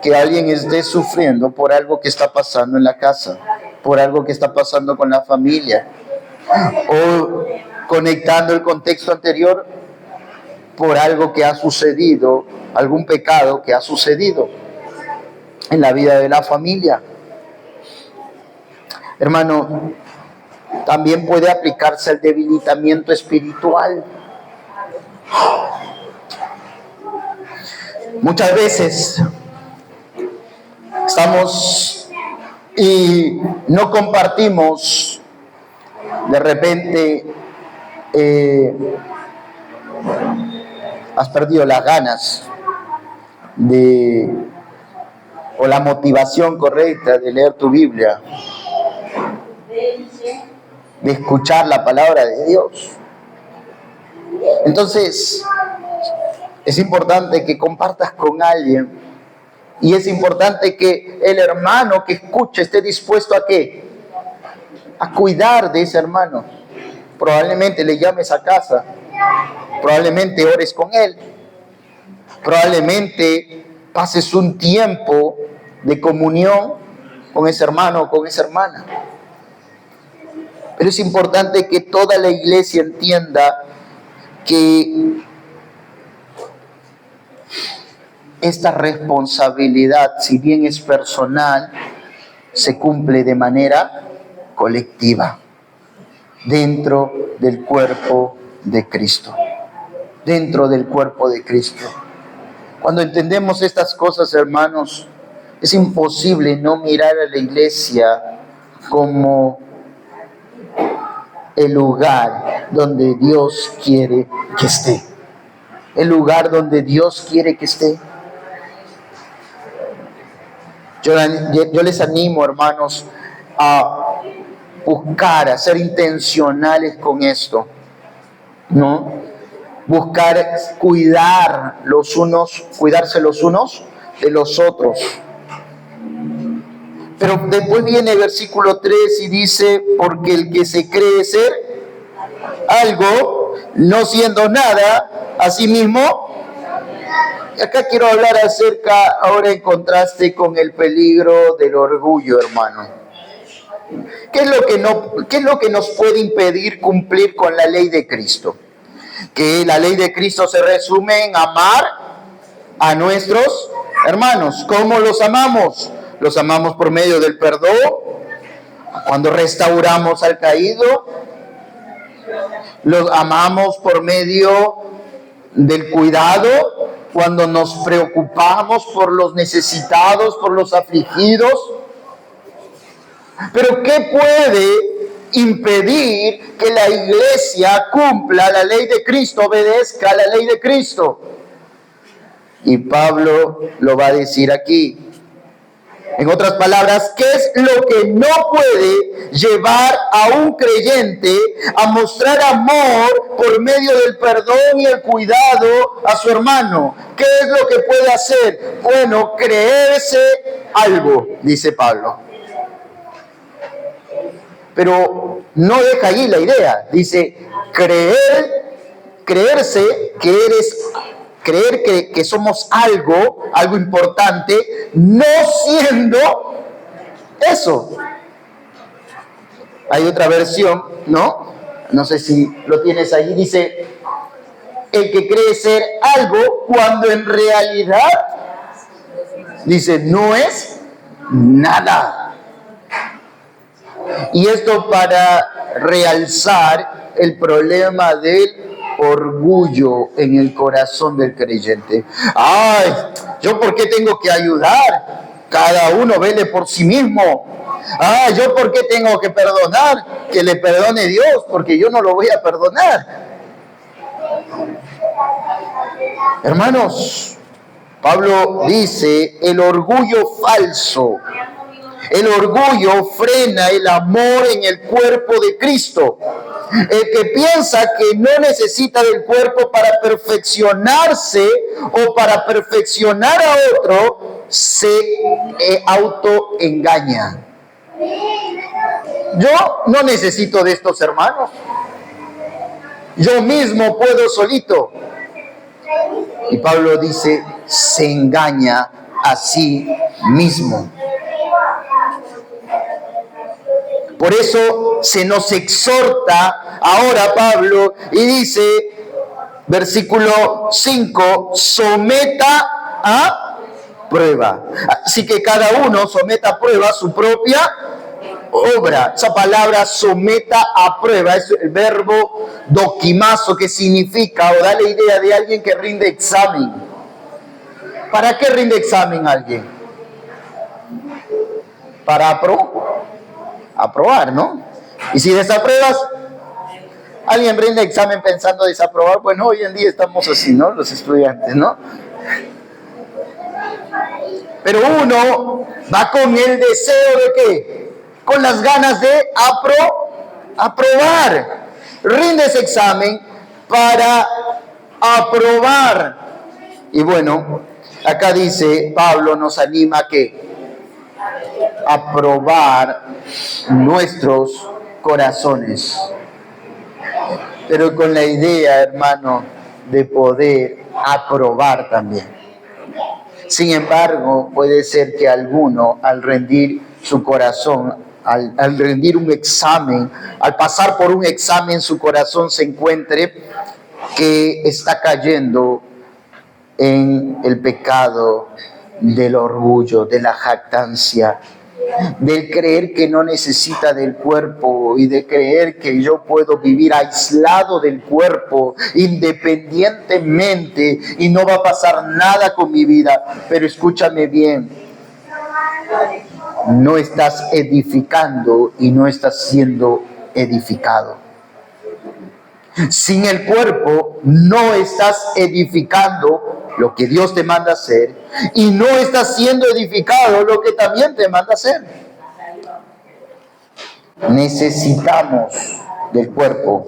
que alguien esté sufriendo por algo que está pasando en la casa, por algo que está pasando con la familia, o conectando el contexto anterior por algo que ha sucedido, algún pecado que ha sucedido en la vida de la familia. Hermano, también puede aplicarse al debilitamiento espiritual. Muchas veces estamos y no compartimos, de repente has perdido las ganas o la motivación correcta de leer tu Biblia, de escuchar la palabra de Dios. Entonces, es importante que compartas con alguien, y es importante que el hermano que escuche esté dispuesto ¿a qué? A cuidar de ese hermano. Probablemente le llames a casa, probablemente ores con él, probablemente pases un tiempo de comunión con ese hermano o con esa hermana. Pero es importante que toda la iglesia entienda que esta responsabilidad, si bien es personal, se cumple de manera colectiva dentro del cuerpo de Cristo. Dentro del cuerpo de Cristo. Cuando entendemos estas cosas, hermanos, es imposible no mirar a la iglesia como el lugar donde Dios quiere que esté. El lugar donde Dios quiere que esté. Yo les animo, hermanos, a buscar, a ser intencionales con esto, ¿no? Buscar cuidarse los unos de los otros. Pero después viene el versículo 3 y dice, porque el que se cree ser algo, no siendo nada, a sí mismo. Y acá quiero hablar acerca, ahora en contraste con el peligro del orgullo, hermano. ¿Qué es lo que nos puede impedir cumplir con la ley de Cristo? Que la ley de Cristo se resume en amar a nuestros hermanos. ¿Cómo los amamos? Los amamos por medio del perdón, cuando restauramos al caído. Los amamos por medio del cuidado, cuando nos preocupamos por los necesitados, por los afligidos. Pero ¿qué puede impedir que la iglesia cumpla la ley de Cristo, obedezca a la ley de Cristo? Y Pablo lo va a decir aquí. En otras palabras, ¿qué es lo que no puede llevar a un creyente a mostrar amor por medio del perdón y el cuidado a su hermano? ¿Qué es lo que puede hacer? Bueno, creerse algo, dice Pablo. Pero no deja ahí la idea. Dice, creerse que somos algo importante, no siendo eso. Hay otra versión, ¿no? No sé si lo tienes ahí, dice, el que cree ser algo cuando en realidad, dice, no es nada. Y esto para realzar el problema del orgullo en el corazón del creyente. Ay, ¿yo por qué tengo que ayudar? Cada uno vele por sí mismo. Ah, ¿yo por qué tengo que perdonar? Que le perdone Dios, porque yo no lo voy a perdonar. Hermanos, Pablo dice, el orgullo falso. El orgullo frena el amor en el cuerpo de Cristo. El que piensa que no necesita del cuerpo para perfeccionarse o para perfeccionar a otro, se autoengaña. Yo no necesito de estos hermanos. Yo mismo puedo solito. Y Pablo dice, se engaña a sí mismo. Por eso se nos exhorta ahora Pablo y dice, versículo 5, someta a prueba. Así que cada uno someta a prueba su propia obra. Esa palabra someta a prueba es el verbo doquimazo, que significa o da la idea de alguien que rinde examen. ¿Para qué rinde examen alguien? Para aprobar, ¿no? Y si desapruebas, alguien rinde examen pensando desaprobar. Bueno, hoy en día estamos así, ¿no? Los estudiantes, ¿no? Pero uno va con el deseo de ¿qué? Con las ganas de aprobar. Rinde ese examen para aprobar. Y bueno, acá dice, Pablo nos anima a que aprobar nuestros corazones, pero con la idea, hermano, de poder aprobar también. Sin embargo, puede ser que alguno, al rendir su corazón, al rendir un examen, al pasar por un examen, su corazón se encuentre que está cayendo en el pecado del orgullo, de la jactancia, del creer que no necesita del cuerpo y de creer que yo puedo vivir aislado del cuerpo independientemente y no va a pasar nada con mi vida. Pero escúchame bien, no estás edificando y no estás siendo edificado. Sin el cuerpo no estás edificando lo que Dios te manda hacer y no estás siendo edificado lo que también te manda hacer. Necesitamos del cuerpo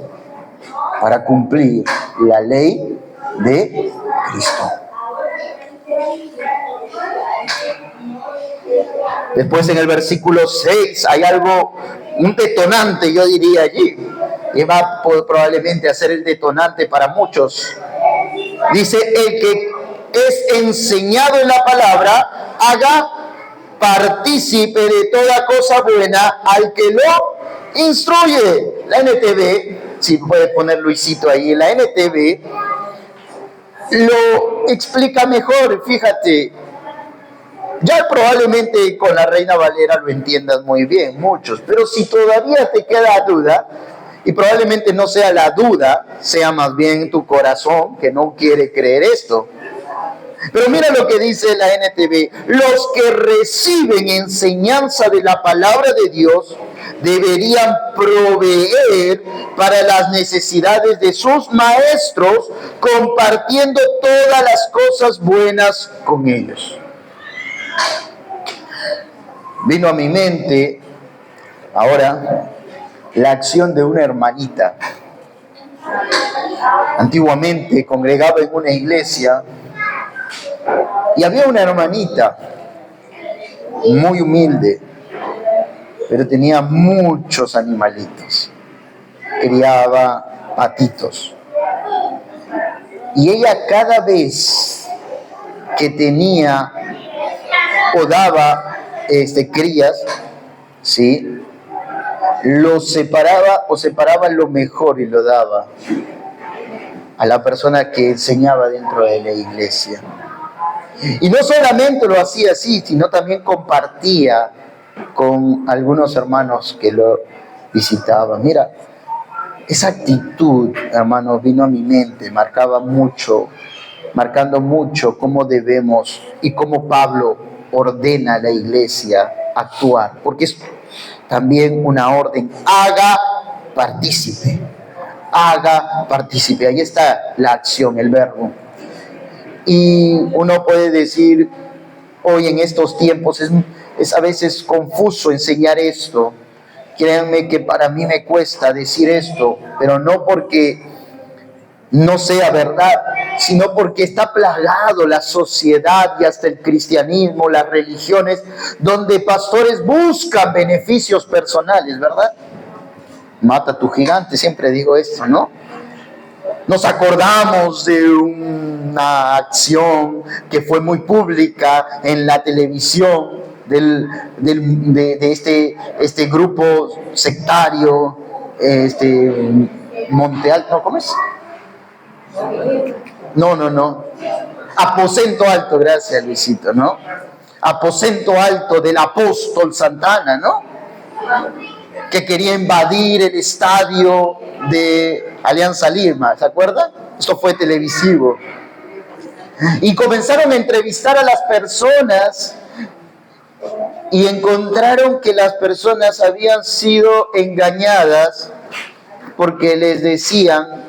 para cumplir la ley de Cristo. Después en el versículo 6 hay algo, un detonante, yo diría allí, que va probablemente a ser el detonante para muchos. Dice, el que es enseñado en la palabra, haga partícipe de toda cosa buena al que lo instruye. La NTV, si puede poner Luisito ahí, la NTV lo explica mejor, fíjate. Ya probablemente con la Reina Valera lo entiendas muy bien, muchos, pero si todavía te queda duda, y probablemente no sea la duda, sea más bien tu corazón que no quiere creer esto. Pero mira lo que dice la NTV: los que reciben enseñanza de la palabra de Dios deberían proveer para las necesidades de sus maestros, compartiendo todas las cosas buenas con ellos. Vino a mi mente ahora la acción de una hermanita. Antiguamente congregaba en una iglesia y había una hermanita muy humilde, pero tenía muchos animalitos. Criaba patitos. Y ella cada vez que tenía o daba crías, ¿sí?, lo separaba o separaba lo mejor y lo daba a la persona que enseñaba dentro de la iglesia. Y no solamente lo hacía así, sino también compartía con algunos hermanos que lo visitaban. Mira, esa actitud, hermanos, vino a mi mente, marcando mucho cómo debemos y cómo Pablo ordena a la iglesia actuar, porque es también una orden: haga partícipe, ahí está la acción, el verbo. Y uno puede decir, hoy en estos tiempos es a veces confuso enseñar esto. Créanme que para mí me cuesta decir esto, pero no porque no sea verdad, sino porque está plagado la sociedad y hasta el cristianismo, las religiones, donde pastores buscan beneficios personales, ¿verdad? Mata a tu gigante, siempre digo esto, ¿no? Nos acordamos de una acción que fue muy pública en la televisión de este grupo sectario, Monte Alto, ¿no? ¿Cómo es? No. Aposento Alto, gracias Luisito, ¿no? Aposento Alto del apóstol Santana, ¿no? Que quería invadir el estadio de Alianza Lima, ¿se acuerdan? Esto fue televisivo. Y comenzaron a entrevistar a las personas y encontraron que las personas habían sido engañadas porque les decían,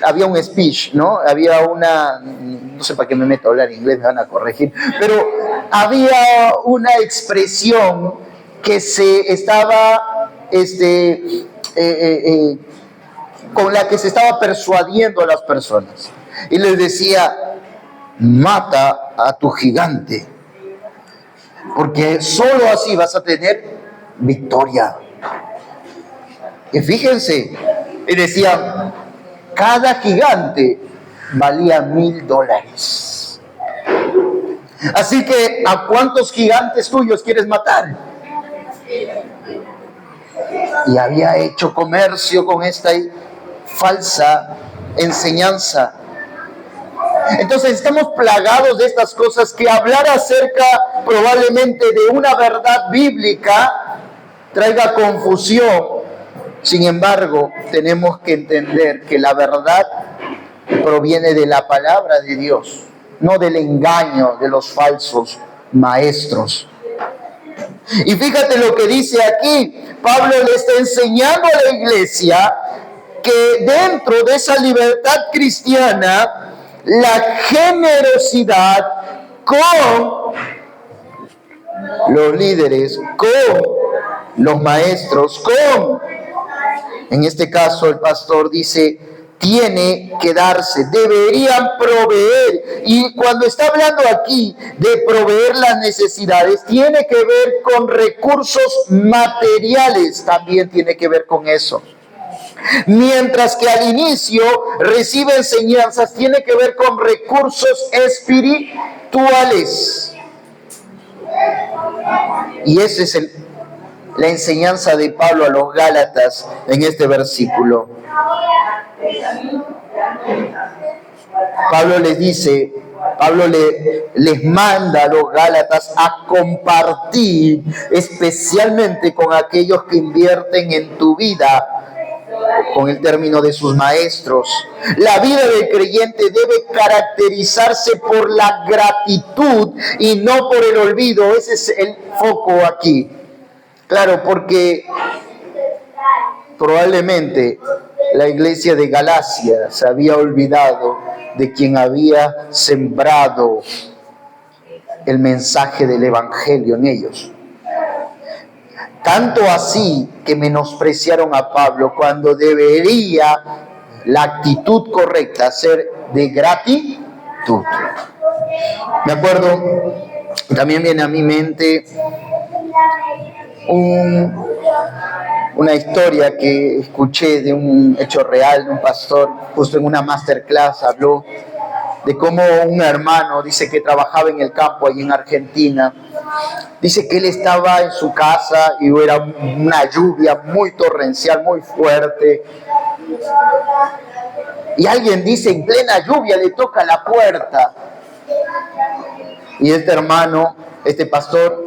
había un speech, ¿no? Había no sé para qué me meto a hablar inglés, me van a corregir, pero había una expresión que se estaba, con la que se estaba persuadiendo a las personas. Y les decía: mata a tu gigante, porque solo así vas a tener victoria. Y fíjense, y decían, cada gigante valía $1,000. Así que, ¿a cuántos gigantes tuyos quieres matar? Y había hecho comercio con esta falsa enseñanza. Entonces estamos plagados de estas cosas, que hablar acerca probablemente de una verdad bíblica traiga confusión. Sin embargo, tenemos que entender que la verdad proviene de la palabra de Dios, no del engaño de los falsos maestros. Y fíjate lo que dice aquí. Pablo le está enseñando a la iglesia que dentro de esa libertad cristiana, la generosidad con los líderes, con los maestros, en este caso el pastor dice, tiene que darse, deberían proveer. Y cuando está hablando aquí de proveer las necesidades, tiene que ver con recursos materiales, también tiene que ver con eso. Mientras que al inicio recibe enseñanzas, tiene que ver con recursos espirituales. Y esa es la enseñanza de Pablo a los Gálatas en este versículo. Pablo les manda a los Gálatas a compartir especialmente con aquellos que invierten en tu vida, con el término de sus maestros. La vida del creyente debe caracterizarse por la gratitud y no por el olvido. Ese es el foco aquí. Claro, porque probablemente la iglesia de Galacia se había olvidado de quien había sembrado el mensaje del evangelio en ellos. Tanto así que menospreciaron a Pablo cuando debería la actitud correcta ser de gratitud. Me acuerdo, también viene a mi mente una historia que escuché de un hecho real de un pastor, justo en una masterclass habló de cómo un hermano, dice que trabajaba en el campo allí en Argentina, dice que él estaba en su casa y era una lluvia muy torrencial, muy fuerte, y alguien dice en plena lluvia le toca la puerta, y este hermano, este pastor,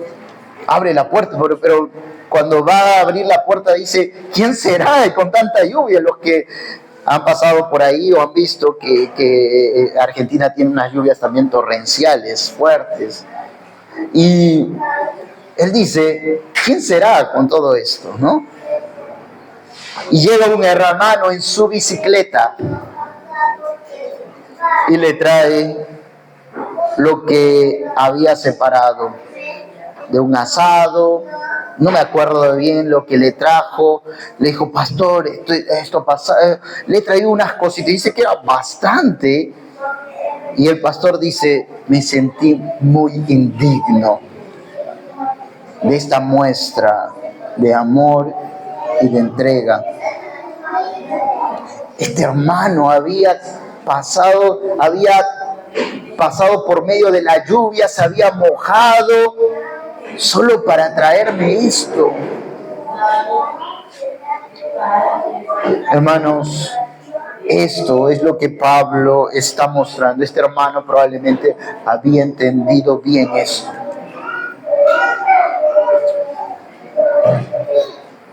abre la puerta, pero cuando va a abrir la puerta dice, ¿quién será con tanta lluvia? Los que han pasado por ahí o han visto que Argentina tiene unas lluvias también torrenciales, fuertes. Y él dice, ¿quién será con todo esto, no? Y llega un hermano en su bicicleta y le trae lo que había separado de un asado, no me acuerdo bien lo que le trajo, le dijo, pastor, esto pasa, le he traído unas cositas, dice que era bastante, y el pastor dice, me sentí muy indigno de esta muestra de amor y de entrega. Este hermano había pasado por medio de la lluvia, se había mojado, solo para traerme esto. Hermanos, esto es lo que Pablo está mostrando. Este hermano probablemente había entendido bien esto.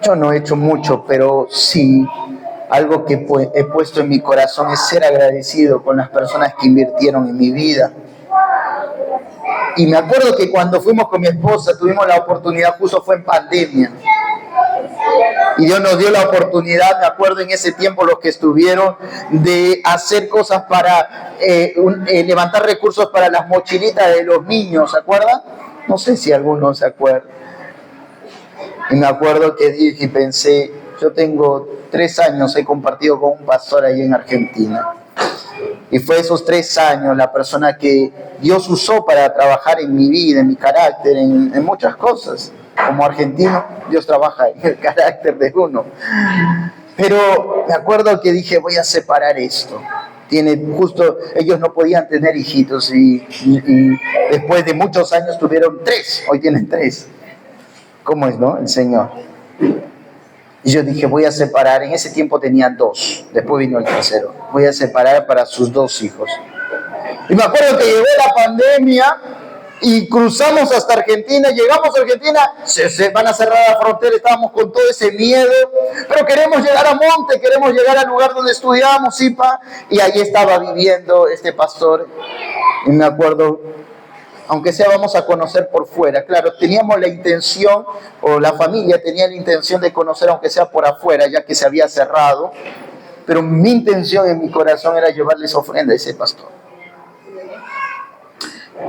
Yo no he hecho mucho, pero sí, algo que he puesto en mi corazón es ser agradecido con las personas que invirtieron en mi vida. Y me acuerdo que cuando fuimos con mi esposa, tuvimos la oportunidad, justo fue en pandemia. Y Dios nos dio la oportunidad, me acuerdo en ese tiempo los que estuvieron, de hacer cosas para levantar recursos para las mochilitas de los niños, ¿se acuerdan? No sé si algunos se acuerdan. Y me acuerdo que dije y pensé, yo tengo 3 años, he compartido con un pastor ahí en Argentina. Y fue esos 3 años la persona que Dios usó para trabajar en mi vida, en mi carácter, en muchas cosas. Como argentino, Dios trabaja en el carácter de uno. Pero me acuerdo que dije, voy a separar esto. Justo ellos no podían tener hijitos y después de muchos años tuvieron 3, hoy tienen 3. ¿Cómo es, no? El Señor. Y yo dije, voy a separar, en ese tiempo tenían 2, después vino el tercero, voy a separar para sus 2 hijos. Y me acuerdo que llegó la pandemia y cruzamos hasta Argentina, llegamos a Argentina, se van a cerrar la frontera, estábamos con todo ese miedo, pero queremos llegar a Monte, queremos llegar al lugar donde estudiábamos, IPA, y ahí estaba viviendo este pastor, y me acuerdo, aunque sea vamos a conocer por fuera. Claro, teníamos la intención, o la familia tenía la intención de conocer aunque sea por afuera, ya que se había cerrado, pero mi intención en mi corazón era llevarles ofrenda a ese pastor.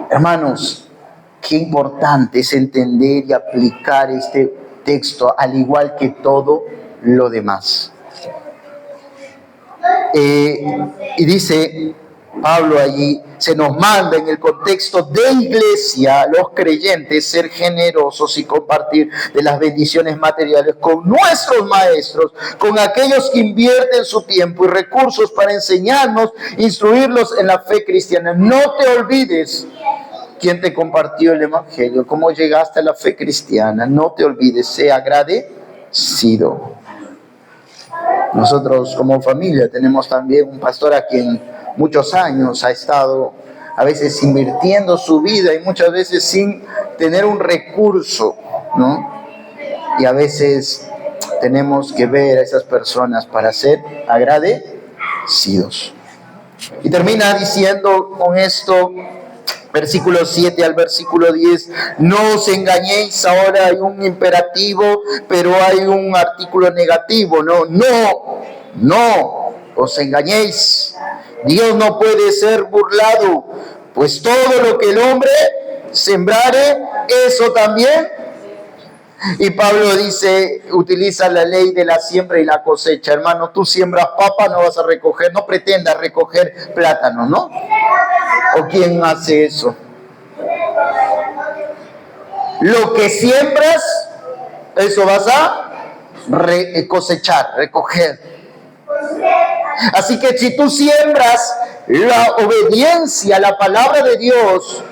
Hermanos, qué importante es entender y aplicar este texto, al igual que todo lo demás. Y dice Pablo allí, se nos manda en el contexto de iglesia, los creyentes, ser generosos y compartir de las bendiciones materiales con nuestros maestros, con aquellos que invierten su tiempo y recursos para enseñarnos, instruirlos en la fe cristiana. No te olvides quién te compartió el Evangelio, cómo llegaste a la fe cristiana. No te olvides, sé agradecido. Nosotros como familia tenemos también un pastor a quien muchos años ha estado a veces invirtiendo su vida y muchas veces sin tener un recurso, ¿no? Y a veces tenemos que ver a esas personas para ser agradecidos. Y termina diciendo con esto, versículo 7 al versículo 10, no os engañéis. Ahora hay un imperativo, pero hay un artículo negativo, no os engañéis. Dios no puede ser burlado, pues todo lo que el hombre sembrare, eso también. Y Pablo dice, utiliza la ley de la siembra y la cosecha. Hermano, tú siembras papa, no vas a recoger, no pretendas recoger plátano, ¿no? ¿O quién hace eso? Lo que siembras, eso vas a cosechar, recoger. Así que si tú siembras la obediencia a la palabra de Dios,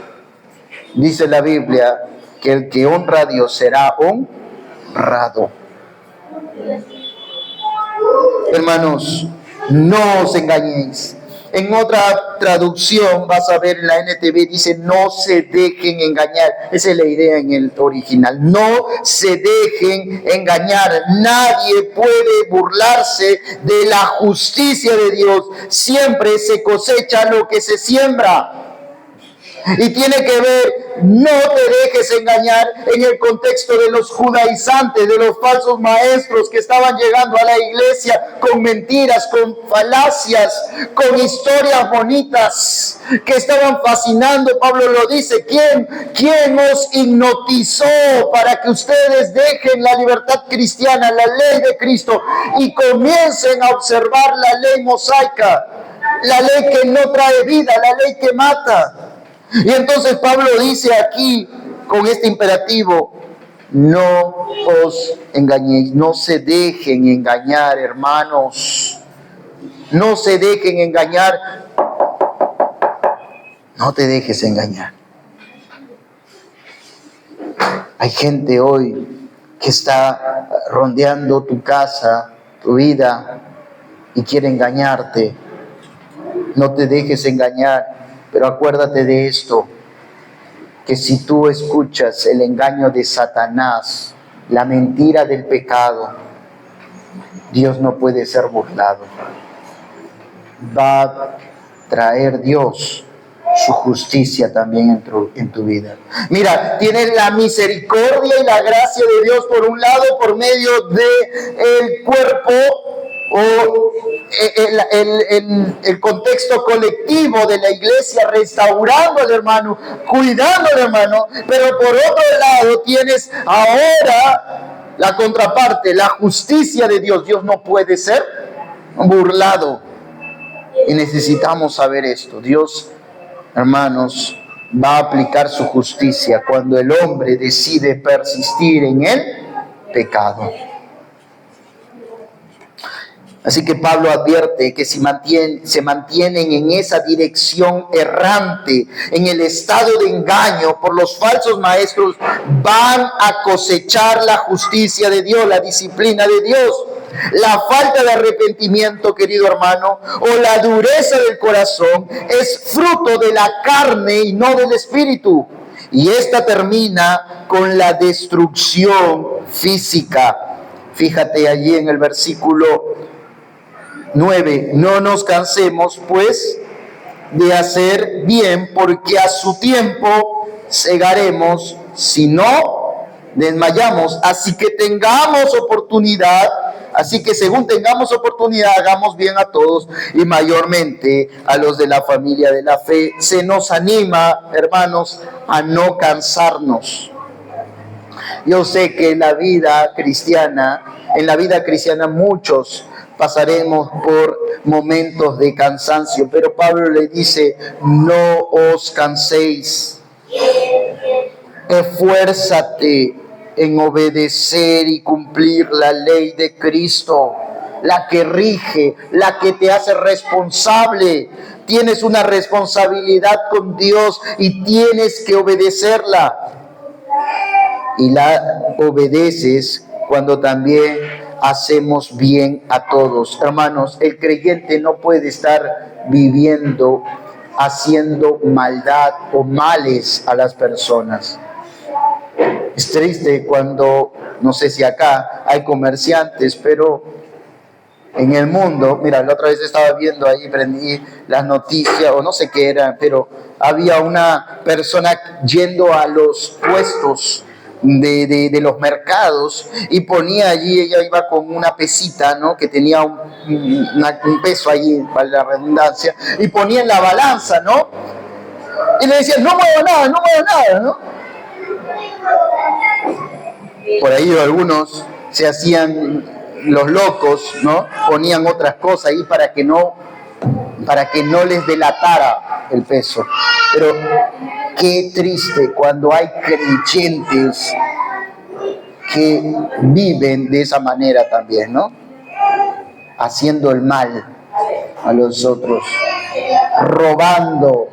dice la Biblia, que el que honra a Dios será honrado. Hermanos, no os engañéis. En otra traducción, vas a ver en la NTV, dice no se dejen engañar. Esa es la idea en el original. No se dejen engañar. Nadie puede burlarse de la justicia de Dios. Siempre se cosecha lo que se siembra. Y tiene que ver, no te dejes engañar en el contexto de los judaizantes, de los falsos maestros que estaban llegando a la iglesia con mentiras, con falacias, con historias bonitas que estaban fascinando. Pablo lo dice, ¿quién os hipnotizó para que ustedes dejen la libertad cristiana, la ley de Cristo, y comiencen a observar la ley mosaica, la ley que no trae vida, la ley que mata? Y entonces Pablo dice aquí con este imperativo, no os engañéis, no se dejen engañar, hermanos, no se dejen engañar, no te dejes engañar. Hay gente hoy que está rondeando tu casa, tu vida, y quiere engañarte. No te dejes engañar. Pero acuérdate de esto, que si tú escuchas el engaño de Satanás, la mentira del pecado, Dios no puede ser burlado. Va a traer Dios su justicia también en tu vida. Mira, tienes la misericordia y la gracia de Dios por un lado, por medio del cuerpo, o el contexto colectivo de la iglesia, restaurando al hermano, cuidando al hermano, pero por otro lado tienes ahora la contraparte, la justicia de Dios. Dios no puede ser burlado y necesitamos saber esto. Dios, hermanos, va a aplicar su justicia cuando el hombre decide persistir en el pecado. Así que Pablo advierte que si se mantienen en esa dirección errante, en el estado de engaño por los falsos maestros, van a cosechar la justicia de Dios, la disciplina de Dios. La falta de arrepentimiento, querido hermano, o la dureza del corazón es fruto de la carne y no del espíritu. Y esta termina con la destrucción física. Fíjate allí en el versículo 9, no nos cansemos pues de hacer bien, porque a su tiempo segaremos si no desmayamos. Así que según tengamos oportunidad, hagamos bien a todos y mayormente a los de la familia de la fe. Se nos anima, hermanos, a no cansarnos. Yo sé que en la vida cristiana muchos pasaremos por momentos de cansancio, pero Pablo le dice, no os canséis, esfuérzate en obedecer y cumplir la ley de Cristo, la que rige, la que te hace responsable. tienes una responsabilidad con Dios y tienes que obedecerla. Y la obedeces cuando también hacemos bien a todos. Hermanos, el creyente no puede estar viviendo haciendo maldad o males a las personas. Es triste cuando, no sé si acá hay comerciantes, pero en el mundo, mira, la otra vez estaba viendo ahí, prendí las noticias, o no sé qué era, pero había una persona yendo a los puestos de los mercados y ponía allí, ella iba con una pesita, ¿no? Que tenía un peso allí, para la redundancia, y ponía en la balanza, ¿no? Y le decían, no muevo nada, ¿no? Por ahí algunos se hacían los locos, ¿no? Ponían otras cosas ahí para que no les delatara el peso. Pero qué triste cuando hay creyentes que viven de esa manera también, ¿no? Haciendo el mal a los otros, robando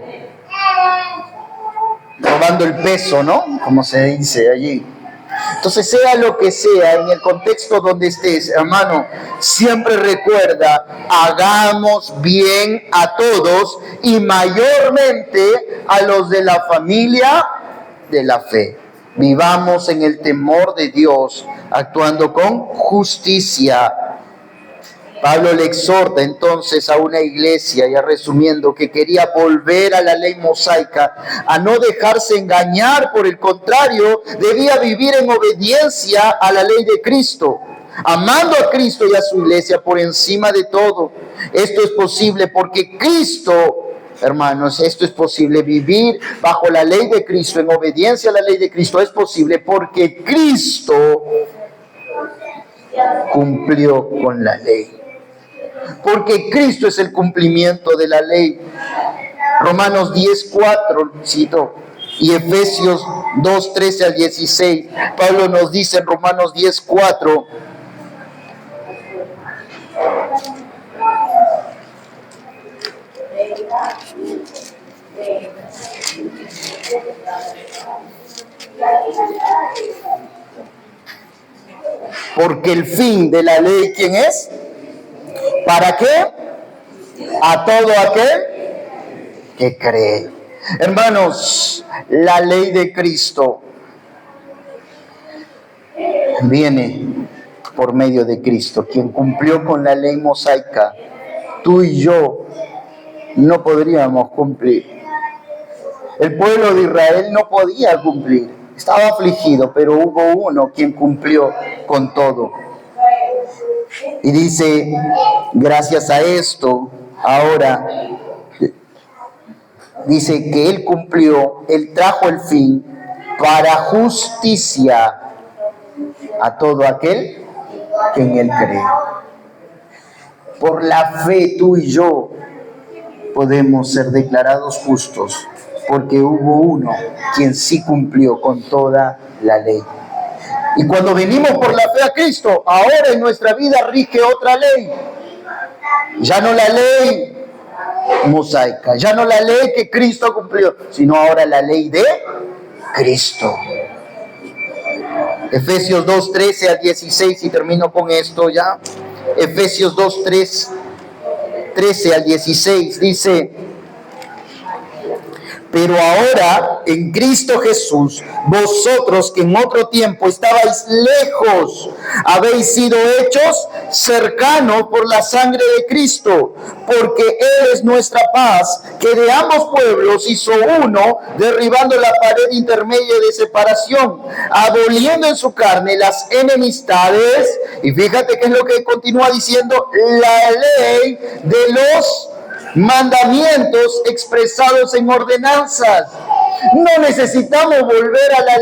el peso, ¿no? Como se dice allí. Entonces, sea lo que sea, en el contexto donde estés, hermano, siempre recuerda, hagamos bien a todos y mayormente a los de la familia de la fe. Vivamos en el temor de Dios, actuando con justicia. Pablo le exhorta entonces a una iglesia, ya resumiendo, que quería volver a la ley mosaica, a no dejarse engañar, por el contrario, debía vivir en obediencia a la ley de Cristo, amando a Cristo y a su iglesia por encima de todo. Esto es posible porque Cristo, hermanos, esto es posible, vivir bajo la ley de Cristo, en obediencia a la ley de Cristo, es posible porque Cristo cumplió con la ley. Porque Cristo es el cumplimiento de la ley. Romanos 10:4, cito, y Efesios 2:13 al 16. Pablo nos dice en Romanos 10:4, porque el fin de la ley, ¿quién es? ¿Para qué? A todo aquel que cree. Hermanos, la ley de Cristo viene por medio de Cristo, quien cumplió con la ley mosaica. Tú y yo no podríamos cumplir. El pueblo de Israel no podía cumplir. Estaba afligido, pero hubo uno quien cumplió con todo. Y dice, gracias a esto, ahora, dice que Él cumplió, Él trajo el fin para justicia a todo aquel que en Él cree. Por la fe tú y yo podemos ser declarados justos, porque hubo uno quien sí cumplió con toda la ley. Y cuando venimos por la fe a Cristo, ahora en nuestra vida rige otra ley. Ya no la ley mosaica, ya no la ley que Cristo cumplió, sino ahora la ley de Cristo. Efesios 2:13 al 16, y termino con esto ya. Efesios 2:13 al 16 dice: pero ahora, en Cristo Jesús, vosotros que en otro tiempo estabais lejos, habéis sido hechos cercanos por la sangre de Cristo, porque Él es nuestra paz, que de ambos pueblos hizo uno, derribando la pared intermedia de separación, aboliendo en su carne las enemistades. Y fíjate qué es lo que continúa diciendo: la ley de los mandamientos expresados en ordenanzas. No necesitamos volver a la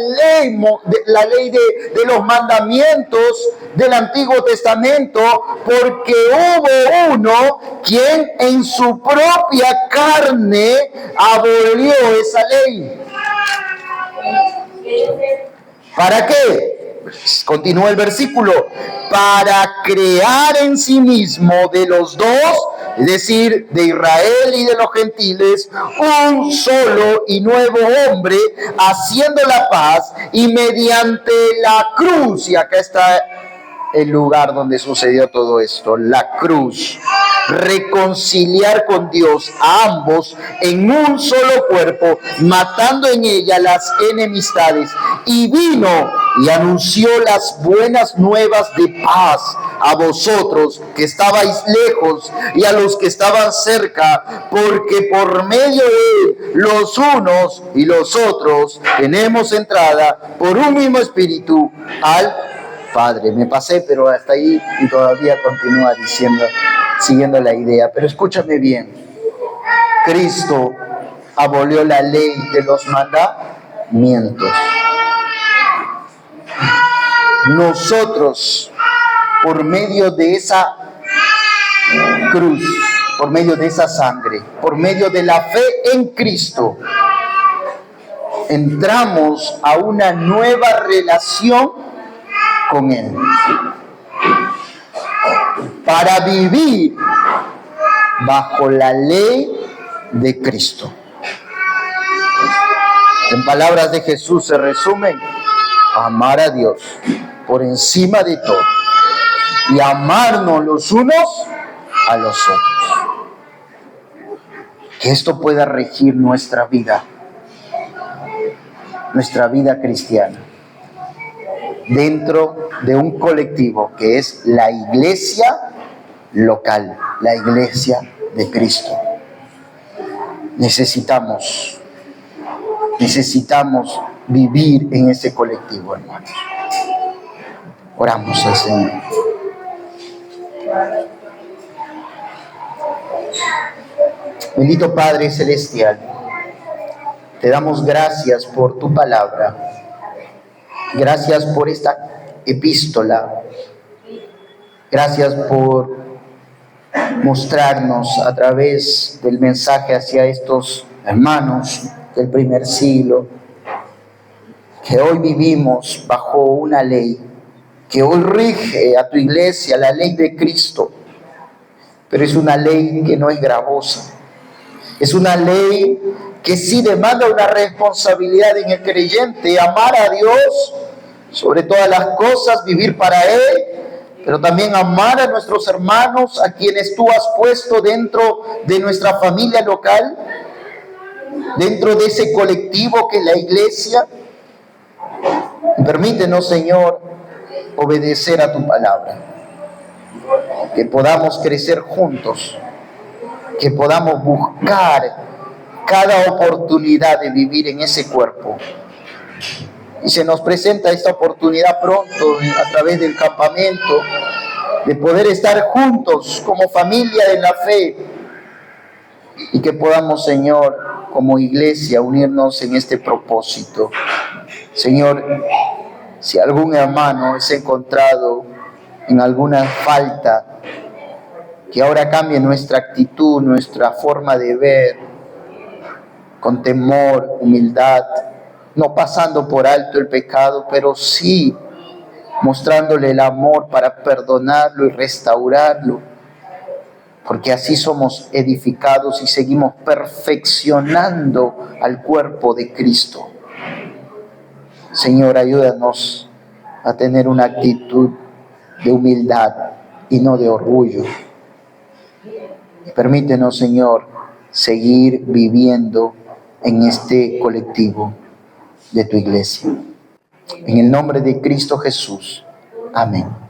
ley de los mandamientos del Antiguo Testamento, porque hubo uno quien en su propia carne abolió esa ley. ¿Para qué? Continúa el versículo: para crear en sí mismo de los dos es decir, de Israel y de los gentiles, un solo y nuevo hombre, haciendo la paz, y mediante la cruz, y acá está el lugar donde sucedió todo esto, la cruz, reconciliar con Dios a ambos en un solo cuerpo, matando en ella las enemistades, y vino y anunció las buenas nuevas de paz a vosotros que estabais lejos y a los que estaban cerca, porque por medio de él los unos y los otros tenemos entrada por un mismo espíritu al Padre. Me pasé, pero hasta ahí, y todavía continúa siguiendo la idea. Pero escúchame bien. Cristo abolió la ley de los mandamientos. Nosotros, por medio de esa cruz, por medio de esa sangre, por medio de la fe en Cristo, entramos a una nueva relación con Él, para vivir bajo la ley de Cristo. En palabras de Jesús se resumen: amar a Dios por encima de todo y amarnos los unos a los otros. Que esto pueda regir nuestra vida cristiana, dentro de un colectivo que es la iglesia local, la iglesia de Cristo. Necesitamos vivir en ese colectivo, hermanos. Oramos al Señor. Bendito Padre Celestial, te damos gracias por tu palabra. Gracias por esta epístola. Gracias por mostrarnos a través del mensaje hacia estos hermanos del primer siglo que hoy vivimos bajo una ley, que hoy rige a tu iglesia, la ley de Cristo. Pero es una ley que no es gravosa. Es una ley que sí demanda una responsabilidad en el creyente: amar a Dios sobre todas las cosas, vivir para Él, pero también amar a nuestros hermanos, a quienes tú has puesto dentro de nuestra familia local, dentro de ese colectivo que es la iglesia. Permítenos, Señor, obedecer a tu palabra, que podamos crecer juntos, que podamos buscar cada oportunidad de vivir en ese cuerpo. Y se nos presenta esta oportunidad pronto a través del campamento, de poder estar juntos como familia en la fe, y que podamos, Señor, como iglesia, unirnos en este propósito. Señor, si algún hermano es encontrado en alguna falta, que ahora cambie nuestra actitud, nuestra forma de ver, con temor, humildad, no pasando por alto el pecado, pero sí mostrándole el amor para perdonarlo y restaurarlo, porque así somos edificados y seguimos perfeccionando al cuerpo de Cristo. Señor, ayúdanos a tener una actitud de humildad y no de orgullo. Permítenos, Señor, seguir viviendo en este colectivo de tu iglesia. En el nombre de Cristo Jesús. Amén.